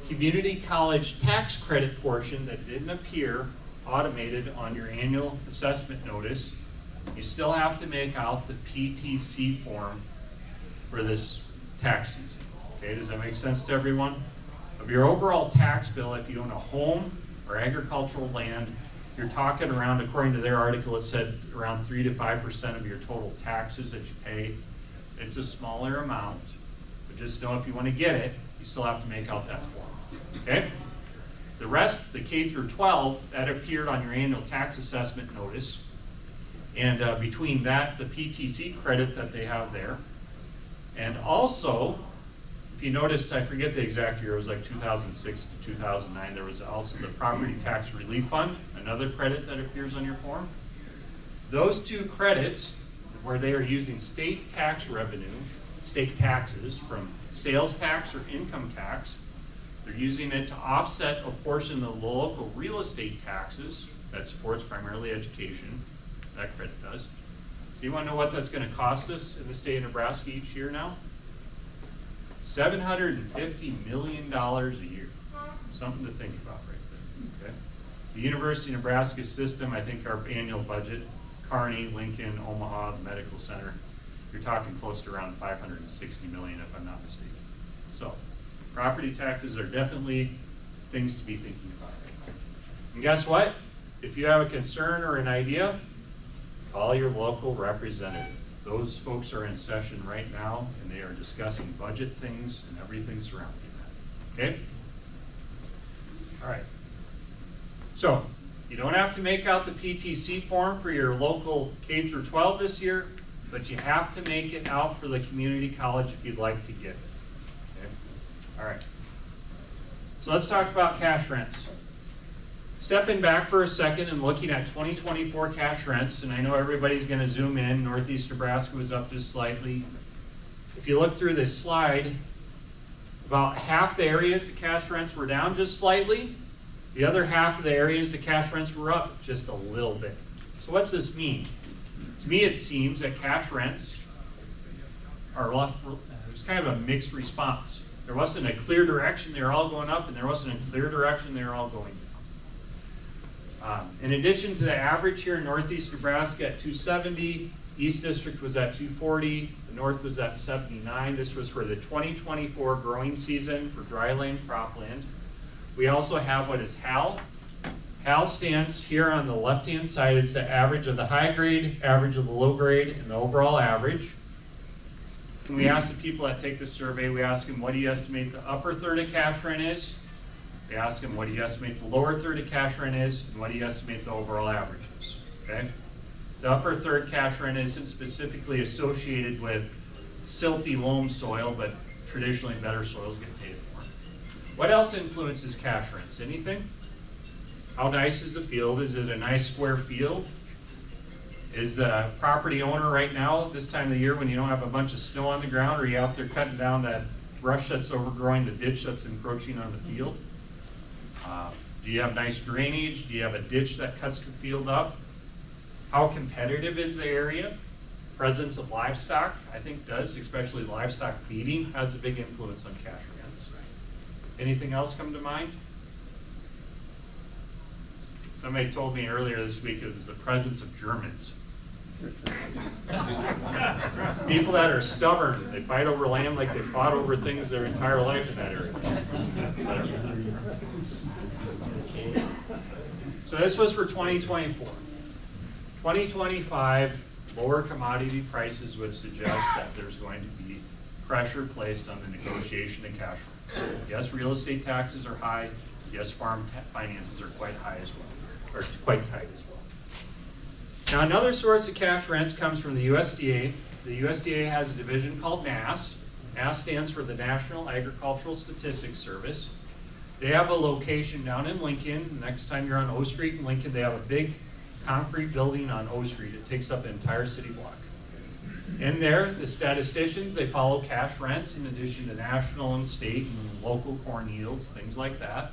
community college tax credit portion that didn't appear automated on your annual assessment notice, you still have to make out the PTC form for this tax season. Okay, does that make sense to everyone? Of your overall tax bill, if you own a home or agricultural land, you're talking around, according to their article, it said around 3 to 5% of your total taxes that you pay. It's a smaller amount, but just know if you want to get it, you still have to make out that form. Okay? The rest, the K through 12, that appeared on your annual tax assessment notice. And between that, the PTC credit that they have there. And also, if you noticed, I forget the exact year, it was like 2006 to 2009, there was also the Property Tax Relief Fund, another credit that appears on your form. Those two credits, where they are using state tax revenue, state taxes from sales tax or income tax, they're using it to offset a portion of the local real estate taxes that supports primarily education. That credit does. So you want to know what that's going to cost us in the state of Nebraska each year now? $750 million a year. Something to think about right there. Okay? The University of Nebraska system, I think our annual budget, Kearney, Lincoln, Omaha, the Medical Center, you're talking close to around $560 million if I'm not mistaken. So property taxes are definitely things to be thinking about right now. And guess what? If you have a concern or an idea, call your local representative. Those folks are in session right now, and they are discussing budget things and everything surrounding that. Okay? All right. So, you don't have to make out the PTC form for your local K through 12 this year, but you have to make it out for the community college if you'd like to get it. Okay? All right. So let's talk about cash rents. Stepping back for a second and looking at 2024 cash rents, and I know everybody's going to zoom in. Northeast Nebraska was up just slightly. If you look through this slide, about half the areas the cash rents were down just slightly. The other half of the areas the cash rents were up just a little bit. So what's this mean? To me it seems that cash rents are there's kind of a mixed response. There wasn't a clear direction they were all going up, and there wasn't a clear direction they were all going down. In addition to the average here in Northeast Nebraska at 270, East District was at 240, the North was at 79. This was for the 2024 growing season for dryland, cropland. We also have what is HAL. HAL stands here on the left-hand side. It's the average of the high grade, average of the low grade, and the overall average. When we ask the people that take the survey, we ask them, what do you estimate the upper third of cash rent is? We ask them, what do you estimate the lower third of cash rent is, and what do you estimate the overall average is? Okay? The upper third cash rent isn't specifically associated with silty loam soil, but traditionally better soils get paid for. What else influences cash rents? Anything? How nice is the field? Is it a nice square field? Is the property owner right now, this time of the year when you don't have a bunch of snow on the ground, or are you out there cutting down that brush that's overgrowing the ditch that's encroaching on the field? Do you have nice drainage? Do you have a ditch that cuts the field up? How competitive is the area? Presence of livestock, I think does, especially livestock feeding, has a big influence on cash rents. Anything else come to mind? Somebody told me earlier this week it was the presence of Germans. People that are stubborn, they fight over land like they fought over things their entire life in that area. So this was for 2024. 2025, lower commodity prices would suggest that there's going to be pressure placed on the negotiation of cash rents. Yes, real estate taxes are high. Yes, farm finances are quite high as well, or quite tight as well. Now, another source of cash rents comes from the USDA. The USDA has a division called NASS. NASS stands for the National Agricultural Statistics Service. They have a location down in Lincoln. Next time you're on O Street in Lincoln, they have a big concrete building on O Street. It takes up the entire city block. In there, the statisticians, they follow cash rents in addition to national and state and local corn yields, things like that.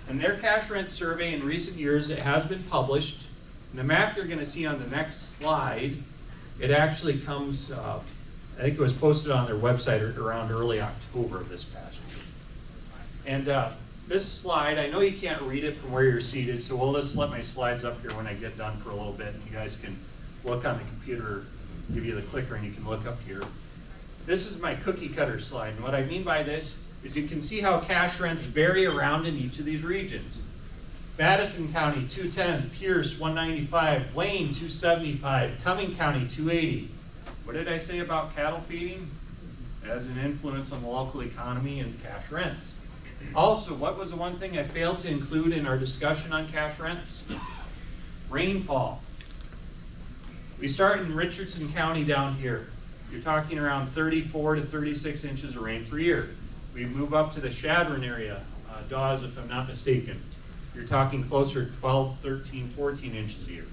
And their cash rent survey in recent years, it has been published. And the map you're going to see on the next slide, it actually comes, I think it was posted on their website around early October of this past year. And this slide, I know you can't read it from where you're seated, so we'll just let my slides up here when I get done for a little bit, and you guys can look on the computer, give you the clicker, and you can look up here. This is my cookie cutter slide, and what I mean by this is you can see how cash rents vary around in each of these regions. Madison County, 210, Pierce, 195, Wayne, 275, Cumming County, 280. What did I say about cattle feeding? It has an influence on the local economy and cash rents. Also, what was the one thing I failed to include in our discussion on cash rents? Rainfall. We start in Richardson County down here. You're talking around 34 to 36 inches of rain per year. We move up to the Chadron area, Dawes if I'm not mistaken. You're talking closer to 12, 13, 14 inches a year.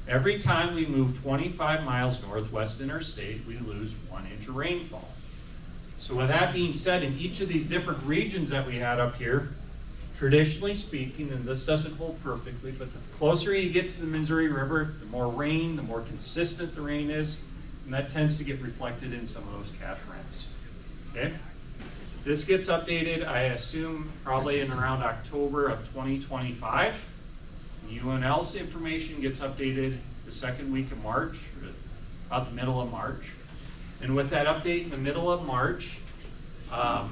Every time we move 25 miles northwest in our state, we lose 1 inch of rainfall. So with that being said, in each of these different regions that we had up here, traditionally speaking, and this doesn't hold perfectly, but the closer you get to the Missouri River, the more rain, the more consistent the rain is, and that tends to get reflected in some of those cash rents. Okay? This gets updated, I assume, probably in around October of 2025. UNL's information gets updated the second week of March, or about the middle of March. And with that update in the middle of March, I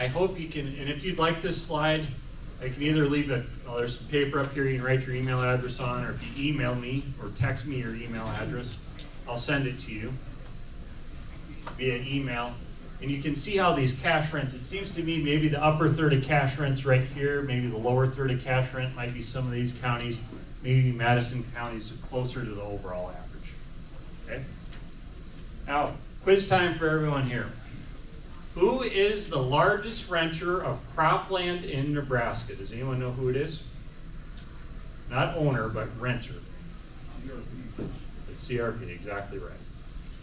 hope you can, and if you'd like this slide, I can either leave it, well, there's some paper up here you can write your email address on, or if you email me or text me your email address, I'll send it to you via email. And you can see how these cash rents, it seems to me maybe the upper third of cash rents right here, maybe the lower third of cash rent might be some of these counties, maybe Madison County is closer to the overall average. Okay? Now, quiz time for everyone here. Who is the largest renter of cropland in Nebraska? Does anyone know who it is? Not owner, but renter. CRP. It's CRP, exactly right.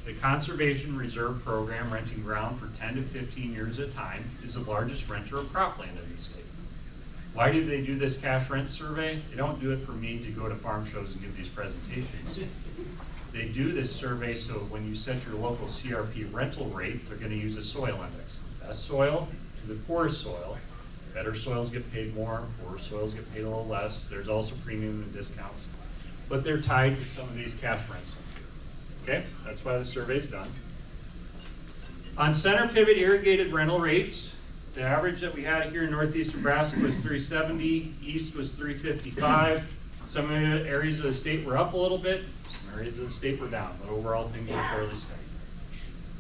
The Conservation Reserve Program, renting ground for 10 to 15 years at a time, is the largest renter of cropland in the state. Why do they do this cash rent survey? They don't do it for me to go to farm shows and give these presentations. They do this survey so when you set your local CRP rental rate, they're going to use a soil index. Best soil to the poorest soil. Better soils get paid more, poorer soils get paid a little less. There's also premium and discounts. But they're tied to some of these cash rents. Okay, that's why the survey's done. On center pivot irrigated rental rates, the average that we had here in northeast Nebraska was 370, east was 355. Some areas of the state were up a little bit, some areas of the state were down, but overall things were fairly steady.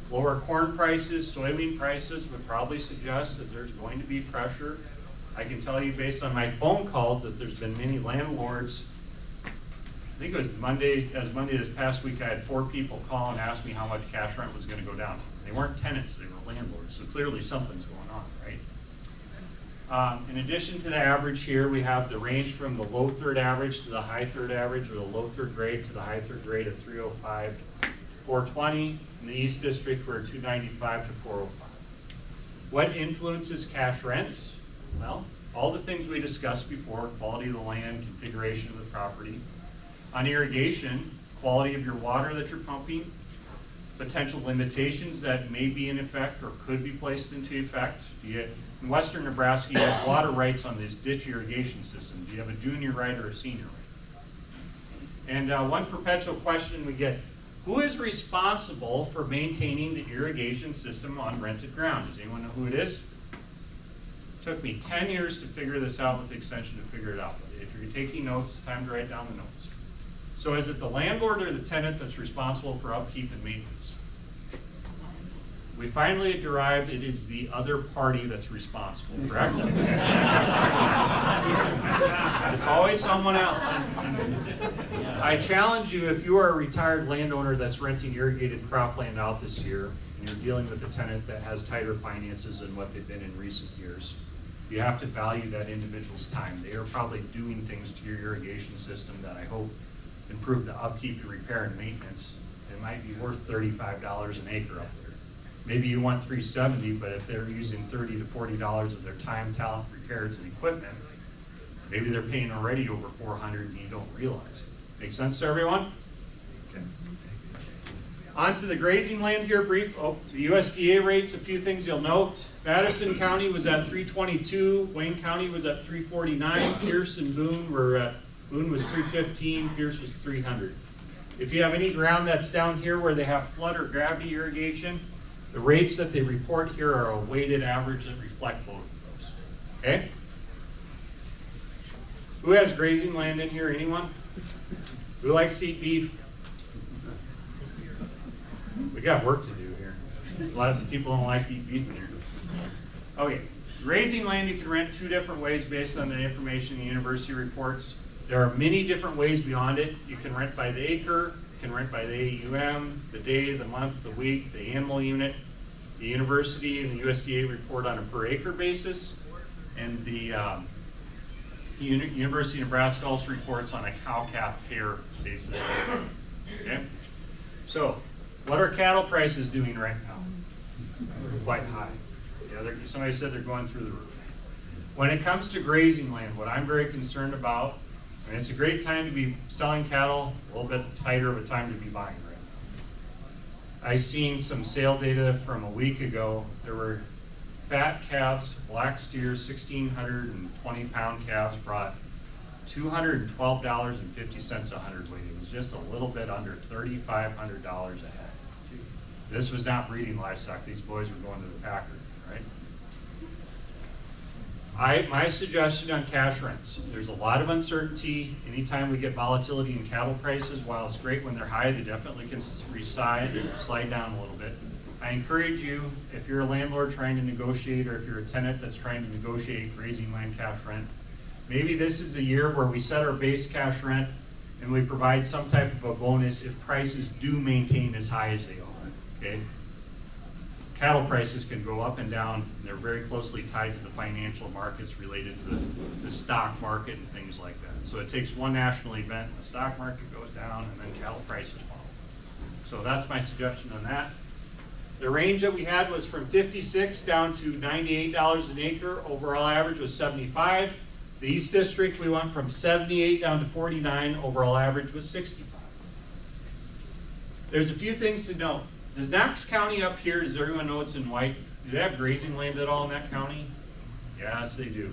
Lower corn prices, soybean prices would probably suggest that there's going to be pressure. I can tell you based on my phone calls that there's been many landlords. I think it was Monday this past week, I had 4 people call and ask me how much cash rent was going to go down. They weren't tenants, they were landlords, so clearly something's going on, right? In addition to the average here, we have the range from the low third average to the high third average, or the low third grade to the high third grade of 305 420. In the East District, we're 295 to 405. What influences cash rents? Well, all the things we discussed before: quality of the land, configuration of the property. On irrigation, quality of your water that you're pumping, potential limitations that may be in effect or could be placed into effect. In western Nebraska, you have water rights on this ditch irrigation system. Do you have a junior right or a senior right? And one perpetual question we get: who is responsible for maintaining the irrigation system on rented ground? Does anyone know who it is? It took me 10 years to figure this out with the extension to figure it out. If you're taking notes, it's time to write down the notes. So is it the landlord or the tenant that's responsible for upkeep and maintenance? We finally derived it is the other party that's responsible, correct? It's always someone else. I challenge you, if you are a retired landowner that's renting irrigated cropland out this year, and you're dealing with a tenant that has tighter finances than what they've been in recent years, you have to value that individual's time. They are probably doing things to your irrigation system that I hope improve the upkeep, the repair, and maintenance. It might be worth $35 an acre up there. Maybe you want $370, but if they're using $30 to $40 of their time, talent, repairs, and equipment, maybe they're paying already over $400 and you don't realize it. Make sense to everyone? Okay. On to the grazing land here, brief. The USDA rates, a few things you'll note. Madison County was at 322, Wayne County was at 349, Pierce and Boone were at, Boone was 315, Pierce was 300. If you have any ground that's down here where they have flood or gravity irrigation, the rates that they report here are a weighted average that reflect both of those. Okay? Who has grazing land in here? Anyone? Who likes to eat beef? We got work to do here. A lot of people don't like to eat beef in here. Okay, grazing land you can rent two different ways based on the information the university reports. There are many different ways beyond it. You can rent by the acre, you can rent by the AUM, the day, the month, the week, the animal unit. The university and the USDA report on a per acre basis, and the University of Nebraska also reports on a cow-calf pair basis. Okay? So, what are cattle prices doing right now? Quite high. Yeah, somebody said they're going through the roof. When it comes to grazing land, what I'm very concerned about, and it's a great time to be selling cattle, a little bit tighter of a time to be buying right now. I seen some sale data from a week ago. There were fat calves, black steers, 1,620 pound calves brought $212.50 a hundredweight. It was just a little bit under $3,500 a head. This was not breeding livestock. These boys were going to the packer, right? My suggestion on cash rents, there's a lot of uncertainty. Anytime we get volatility in cattle prices, while it's great when they're high, they definitely can slide down a little bit. I encourage you, if you're a landlord trying to negotiate, or if you're a tenant that's trying to negotiate grazing land cash rent, maybe this is a year where we set our base cash rent and we provide some type of a bonus if prices do maintain as high as they are, okay? Cattle prices can go up and down, and they're very closely tied to the financial markets related to the stock market and things like that. So it takes one national event, and the stock market goes down, and then cattle prices follow. So that's my suggestion on that. The range that we had was from $56 down to $98 an acre. Overall average was 75. The East District, we went from 78 down to 49. Overall average was 65. There's a few things to note. Does Knox County up here, does everyone know it's in white? Do they have grazing land at all in that county? Yes, they do.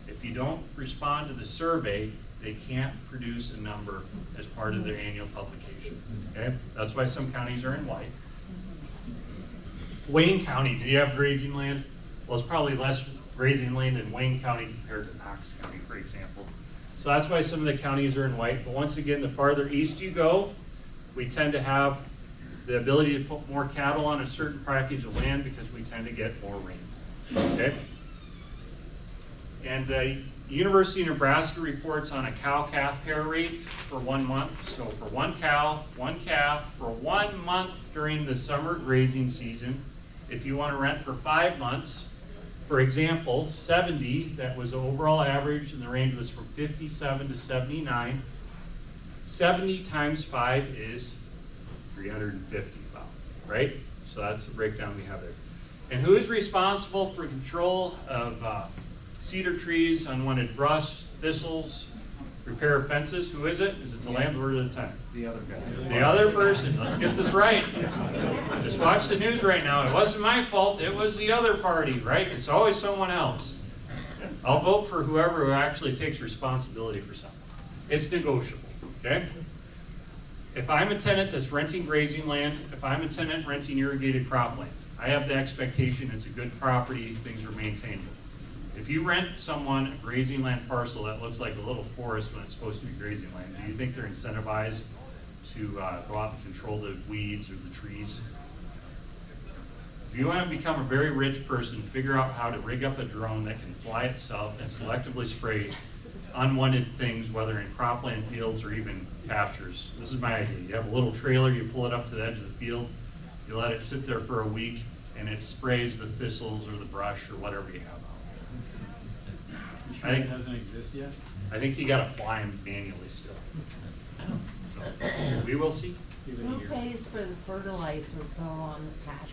If you don't respond to the survey, they can't produce a number as part of their annual publication. Okay? That's why some counties are in white. Wayne County, do you have grazing land? Well, it's probably less grazing land in Wayne County compared to Knox County, for example. So that's why some of the counties are in white. But once again, the farther east you go, we tend to have the ability to put more cattle on a certain package of land because we tend to get more rain. Okay? And the University of Nebraska reports on a cow-calf pair rate for 1 month. So for one cow, one calf, for 1 month during the summer grazing season. If you want to rent for 5 months, for example, 70, that was the overall average, and the range was from 57 to 79. 70 times 5 is 350 about, right? So that's the breakdown we have there. And who is responsible for control of cedar trees, unwanted brush, thistles, repair of fences? Who is it? Is it the landlord or the tenant? The other guy. The other person. Let's get this right. Just watch the news right now. It wasn't my fault. It was the other party, right? It's always someone else. I'll vote for whoever who actually takes responsibility for something. It's negotiable, okay? If I'm a tenant that's renting grazing land, if I'm a tenant renting irrigated cropland, I have the expectation it's a good property, things are maintainable. If you rent someone a grazing land parcel that looks like a little forest when it's supposed to be grazing land, do you think they're incentivized to go out and control the weeds or the trees? If you want to become a very rich person, figure out how to rig up a drone that can fly itself and selectively spray unwanted things, whether in cropland fields or even pastures. This is my idea. You have a little trailer, you pull it up to the edge of the field, you let it sit there for a week, and it sprays the thistles or the brush or whatever you have out. You sure it doesn't exist yet? I think you gotta fly them manually still. So, we will see. Give it a Who year. pays for the fertilizer though on the pastures?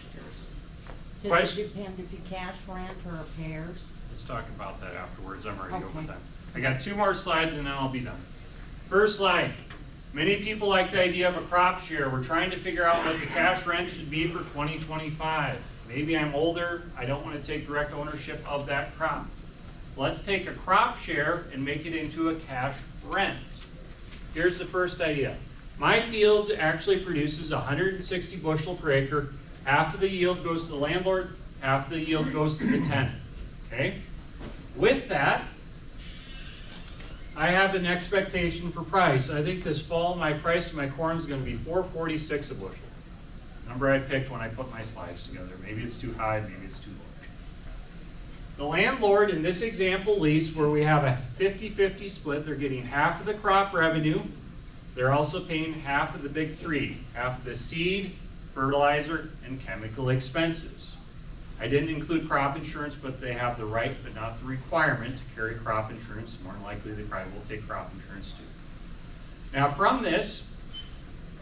Does Question? it depend if you cash rent or repairs? Let's talk about that afterwards. I'm already over Okay. time. I got 2 more slides and then I'll be done. First slide. Many people like the idea of a crop share. We're trying to figure out what the cash rent should be for 2025. Maybe I'm older, I don't want to take direct ownership of that crop. Let's take a crop share and make it into a cash rent. Here's the first idea. My field actually produces 160 bushel per acre. Half of the yield goes to the landlord, half of the yield goes to the tenant, okay? With that, I have an expectation for price. I think this fall my price of my corn is going to be $4.46 a bushel. Number I picked when I put my slides together. Maybe it's too high, maybe it's too low. The landlord in this example lease where we have a 50-50 split, they're getting half of the crop revenue. They're also paying half of the big three, half of the seed, fertilizer, and chemical expenses. I didn't include crop insurance, but they have the right but not the requirement to carry crop insurance. More than likely, they probably will take crop insurance too. Now from this,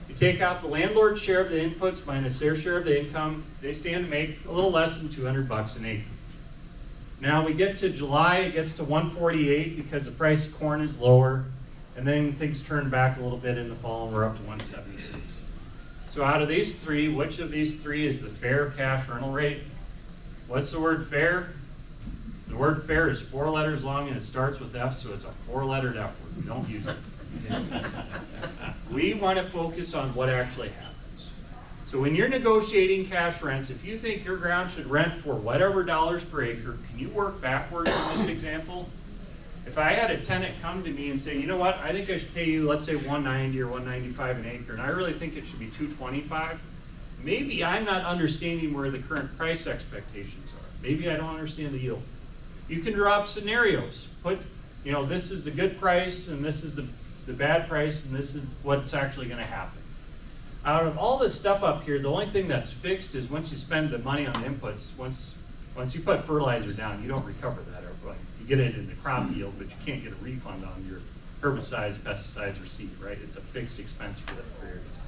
you take out the landlord's share of the inputs minus their share of the income, they stand to make a little less than $200 an acre. Now we get to July, it gets to 148 because the price of corn is lower, and then things turn back a little bit in the fall and we're up to 176. So out of these three, which of these three is the fair cash rental rate? What's the word fair? The word fair is 4 letters long and it starts with F, so it's a 4-lettered F word. We don't use it. We want to focus on what actually happens. So when you're negotiating cash rents, if you think your ground should rent for whatever dollars per acre, can you work backwards in this example? If I had a tenant come to me and say, you know what, I think I should pay you, let's say $190 or $195 an acre, and I really think it should be $225, maybe I'm not understanding where the current price expectations are. Maybe I don't understand the yield. You can draw up scenarios. Put, you know, this is the good price, and this is the bad price, and this is what's actually going to happen. Out of all this stuff up here, the only thing that's fixed is once you spend the money on the inputs, once you put fertilizer down, you don't recover that. You get it in the crop yield, but you can't get a refund on your herbicides, pesticides, or seed, right? It's a fixed expense for that period of time.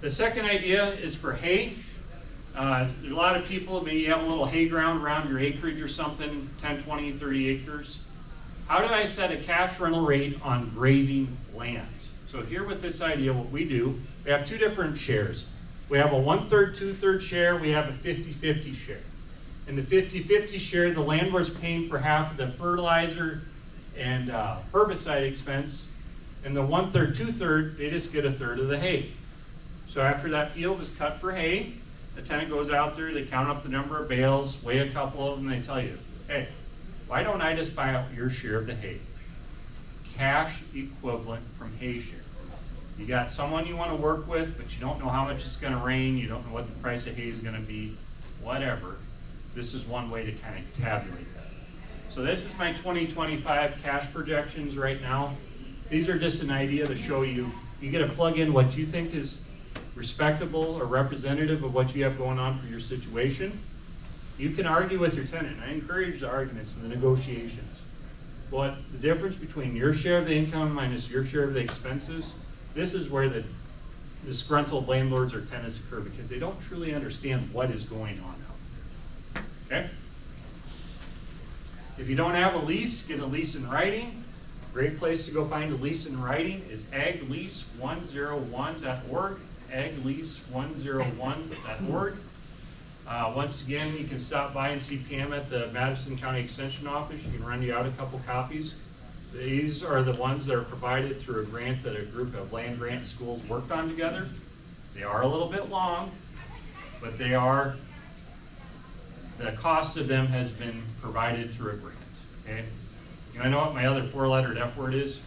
The second idea is for hay. There's a lot of people, maybe you have a little hay ground around your acreage or something, 10, 20, 30 acres. How do I set a cash rental rate on grazing land? So here with this idea, what we do, we have 2 different shares. We have a 1/3, 2/3 share, we have a 50-50 share. In the 50-50 share, the landlord's paying for half of the fertilizer and herbicide expense. And the 1/3, 2/3, they just get 1/3 of the hay. So after that field is cut for hay, the tenant goes out there, they count up the number of bales, weigh a couple of them, they tell you, hey, why don't I just buy out your share of the hay? Cash equivalent from hay share. You got someone you want to work with, but you don't know how much it's going to rain, you don't know what the price of hay is going to be, whatever. This is one way to kind of tabulate that. So this is my 2025 cash projections right now. These are just an idea to show you. You get to plug in what you think is respectable or representative of what you have going on for your situation. You can argue with your tenant. I encourage the arguments and the negotiations. But the difference between your share of the income minus your share of the expenses, this is where the disgruntled landlords or tenants occur because they don't truly understand what is going on out there. Okay? If you don't have a lease, get a lease in writing. Great place to go find a lease in writing is aglease101.org, aglease101.org. Once again, you can stop by and see Pam at the Madison County Extension Office. She can run you out a couple copies. These are the ones that are provided through a grant that a group of land grant schools worked on together. They are a little bit long, but they are, the cost of them has been provided through a grant, okay? You know what my other four-lettered F word is?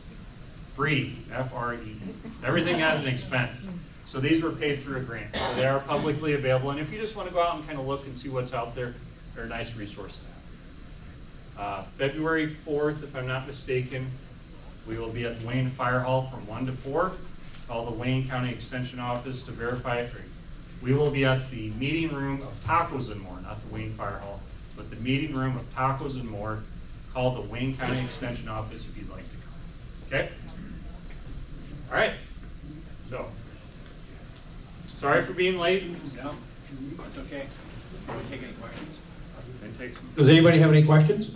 Free, F-R-E. Everything has an expense. So these were paid through a grant. So they are publicly available, and if you just want to go out and kind of look and see what's out there, they're a nice resource to have. February 4th, if I'm not mistaken, we will be at the Wayne Fire Hall from 1 to 4. Call the Wayne County Extension Office to verify it. We will be at the meeting room of Tacos and More, not the Wayne Fire Hall, but the meeting room of Tacos and More. Call the Wayne County Extension Office if you'd like to come. Okay? All right. So, sorry for being late. No, it's okay. Can we take any questions? Does anybody have any questions?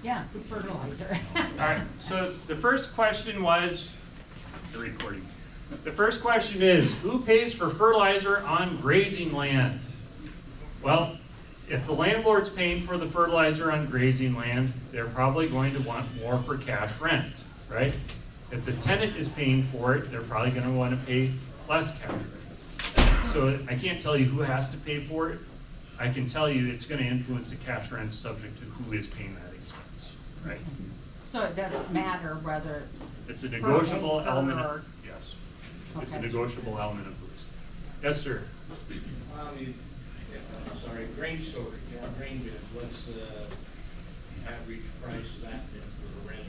Yeah, the fertilizer. All right, so the first question was, the recording. The first question is, who pays for fertilizer on grazing land? Well, if the landlord's paying for the fertilizer on grazing land, they're probably going to want more for cash rent, right? If the tenant is paying for it, they're probably going to want to pay less cash rent. So I can't tell you who has to pay for it. I can tell you it's going to influence the cash rent subject to who is paying that expense, right? So it doesn't matter whether It's a negotiable acre element, or- yes. It's a Okay. negotiable element of who's. Yes, sir. Grain storage, grain bins, what's the average price of that bin for rent?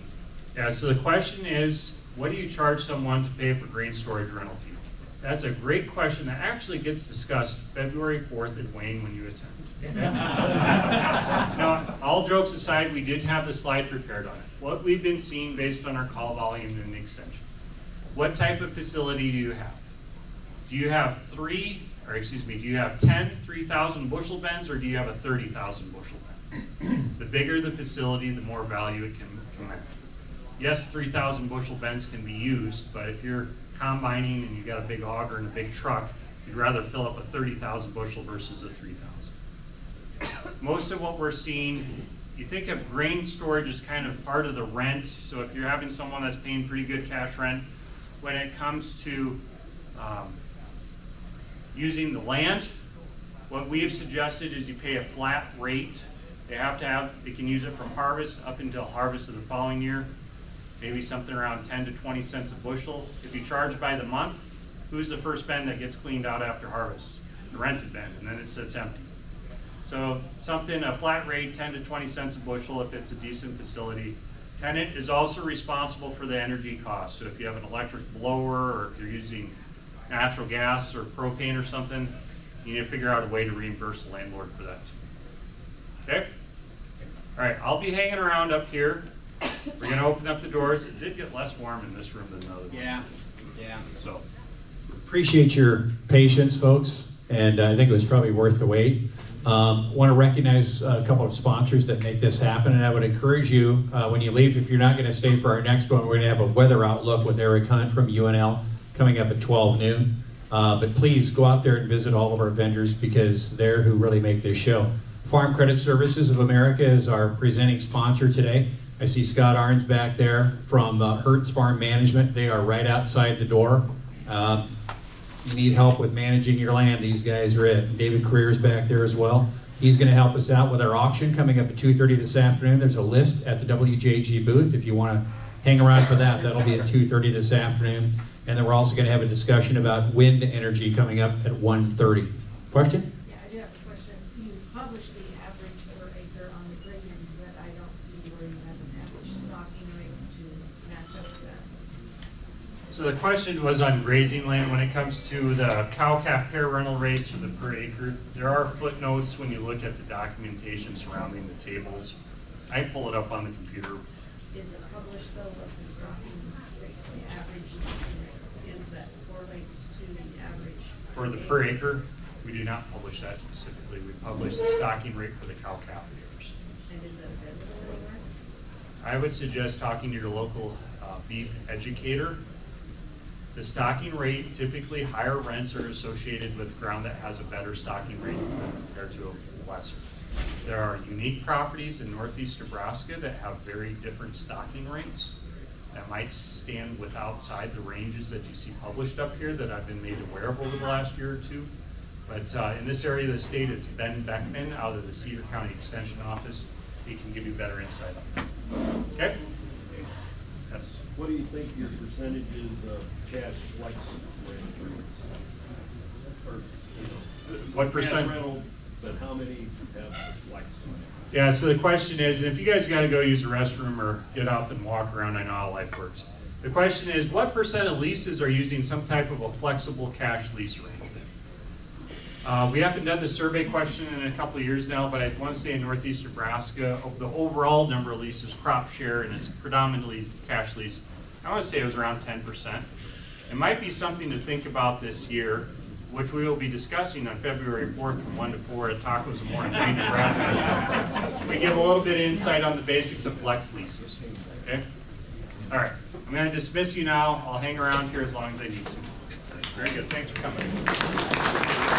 Yeah, so the question is, what do you charge someone to pay for grain storage rental fee? That's a great question that actually gets discussed February 4th at Wayne when you attend. Now, all jokes aside, we did have the slide prepared on it. What we've been seeing based on our call volume and the extension. What type of facility do you have? Do you have do you have 10 3,000 bushel bins, or do you have a 30,000 bushel bin? The bigger the facility, the more value it can command. Yes, 3,000 bushel bins can be used, but if you're combining and you've got a big auger and a big truck, you'd rather fill up a 30,000 bushel versus a 3,000. Most of what we're seeing, you think of grain storage as kind of part of the rent, so if you're having someone that's paying pretty good cash rent, when it comes to using the land, what we have suggested is you pay a flat rate. They can use it from harvest up until harvest of the following year, maybe something around 10 to 20 cents a bushel. If you charge by the month, who's the first bin that gets cleaned out after harvest? The rented bin, and then it sits empty. So a flat rate, 10 to 20 cents a bushel if it's a decent facility. Tenant is also responsible for the energy costs. So if you have an electric blower, or if you're using natural gas or propane or something, you need to figure out a way to reimburse the landlord for that too. Okay? All right, I'll be hanging around up here. We're gonna open up the doors. It did get less warm in this room than the other one. Yeah. So, Appreciate your patience, folks, and I think it was probably worth the wait. Want to recognize a couple of sponsors that make this happen, and I would encourage you, when you leave, if you're not going to stay for our next one, we're going to have a weather outlook with Eric Hunt from UNL coming up at 12 noon. But please go out there and visit all of our vendors, because they're who really make this show. Farm Credit Services of America is our presenting sponsor today. I see Scott Arns back there from Hertz Farm Management. They are right outside the door. You need help with managing your land, these guys are it. David Career's back there as well. He's going to help us out with our auction coming up at 2:30 this afternoon. There's a list at the WJG booth if you want to hang around for that. That'll be at 2:30 this afternoon. And then we're also going to have a discussion about wind energy coming up at 1:30. Question? Yeah, I do have a question. You publish the average per acre on the grazing, but I don't see where you have an average stocking rate to match up to that. So the question was on grazing land. When it comes to the cow-calf pair rental rates or the per acre, there are footnotes when you look at the documentation surrounding the tables. I pull it up on the computer. Is it published though, what the stocking rate, the average stocking rate? is that correlates to the average? For the per acre, we do not publish that specifically. We publish the stocking rate for the cow calf years. And is that available anywhere? I would suggest talking to your local beef educator. The stocking rate, typically higher rents are associated with ground that has a better stocking rate compared to a lesser. There are unique properties in northeast Nebraska that have very different stocking rates that might stand with outside the ranges that you see published up here that I've been made aware of over the last year or two. But in this area of the state, it's Ben Beckman out of the Cedar County Extension Office. He can give you better insight on that. Okay? Yes. What do you think your percentages of cash flex rentals? Or, What percent? Cash rental, but how many have flex? Yeah, so the question is, if you guys gotta go use the restroom or get up and walk around, I know how life works. The question is, what percent of leases are using some type of a flexible cash lease arrangement? We haven't done the survey question in a couple of years now, but I want to say in northeast Nebraska, the overall number of leases, crop share, and it's predominantly cash lease, I want to say it was around 10%. It might be something to think about this year, which we will be discussing on February 4th from 1 to 4 at Tacos and More in Green, Nebraska. We give a little bit of insight on the basics of flex leases, okay? All right, I'm going to dismiss you now. I'll hang around here as long as I need to. Very good, thanks for coming.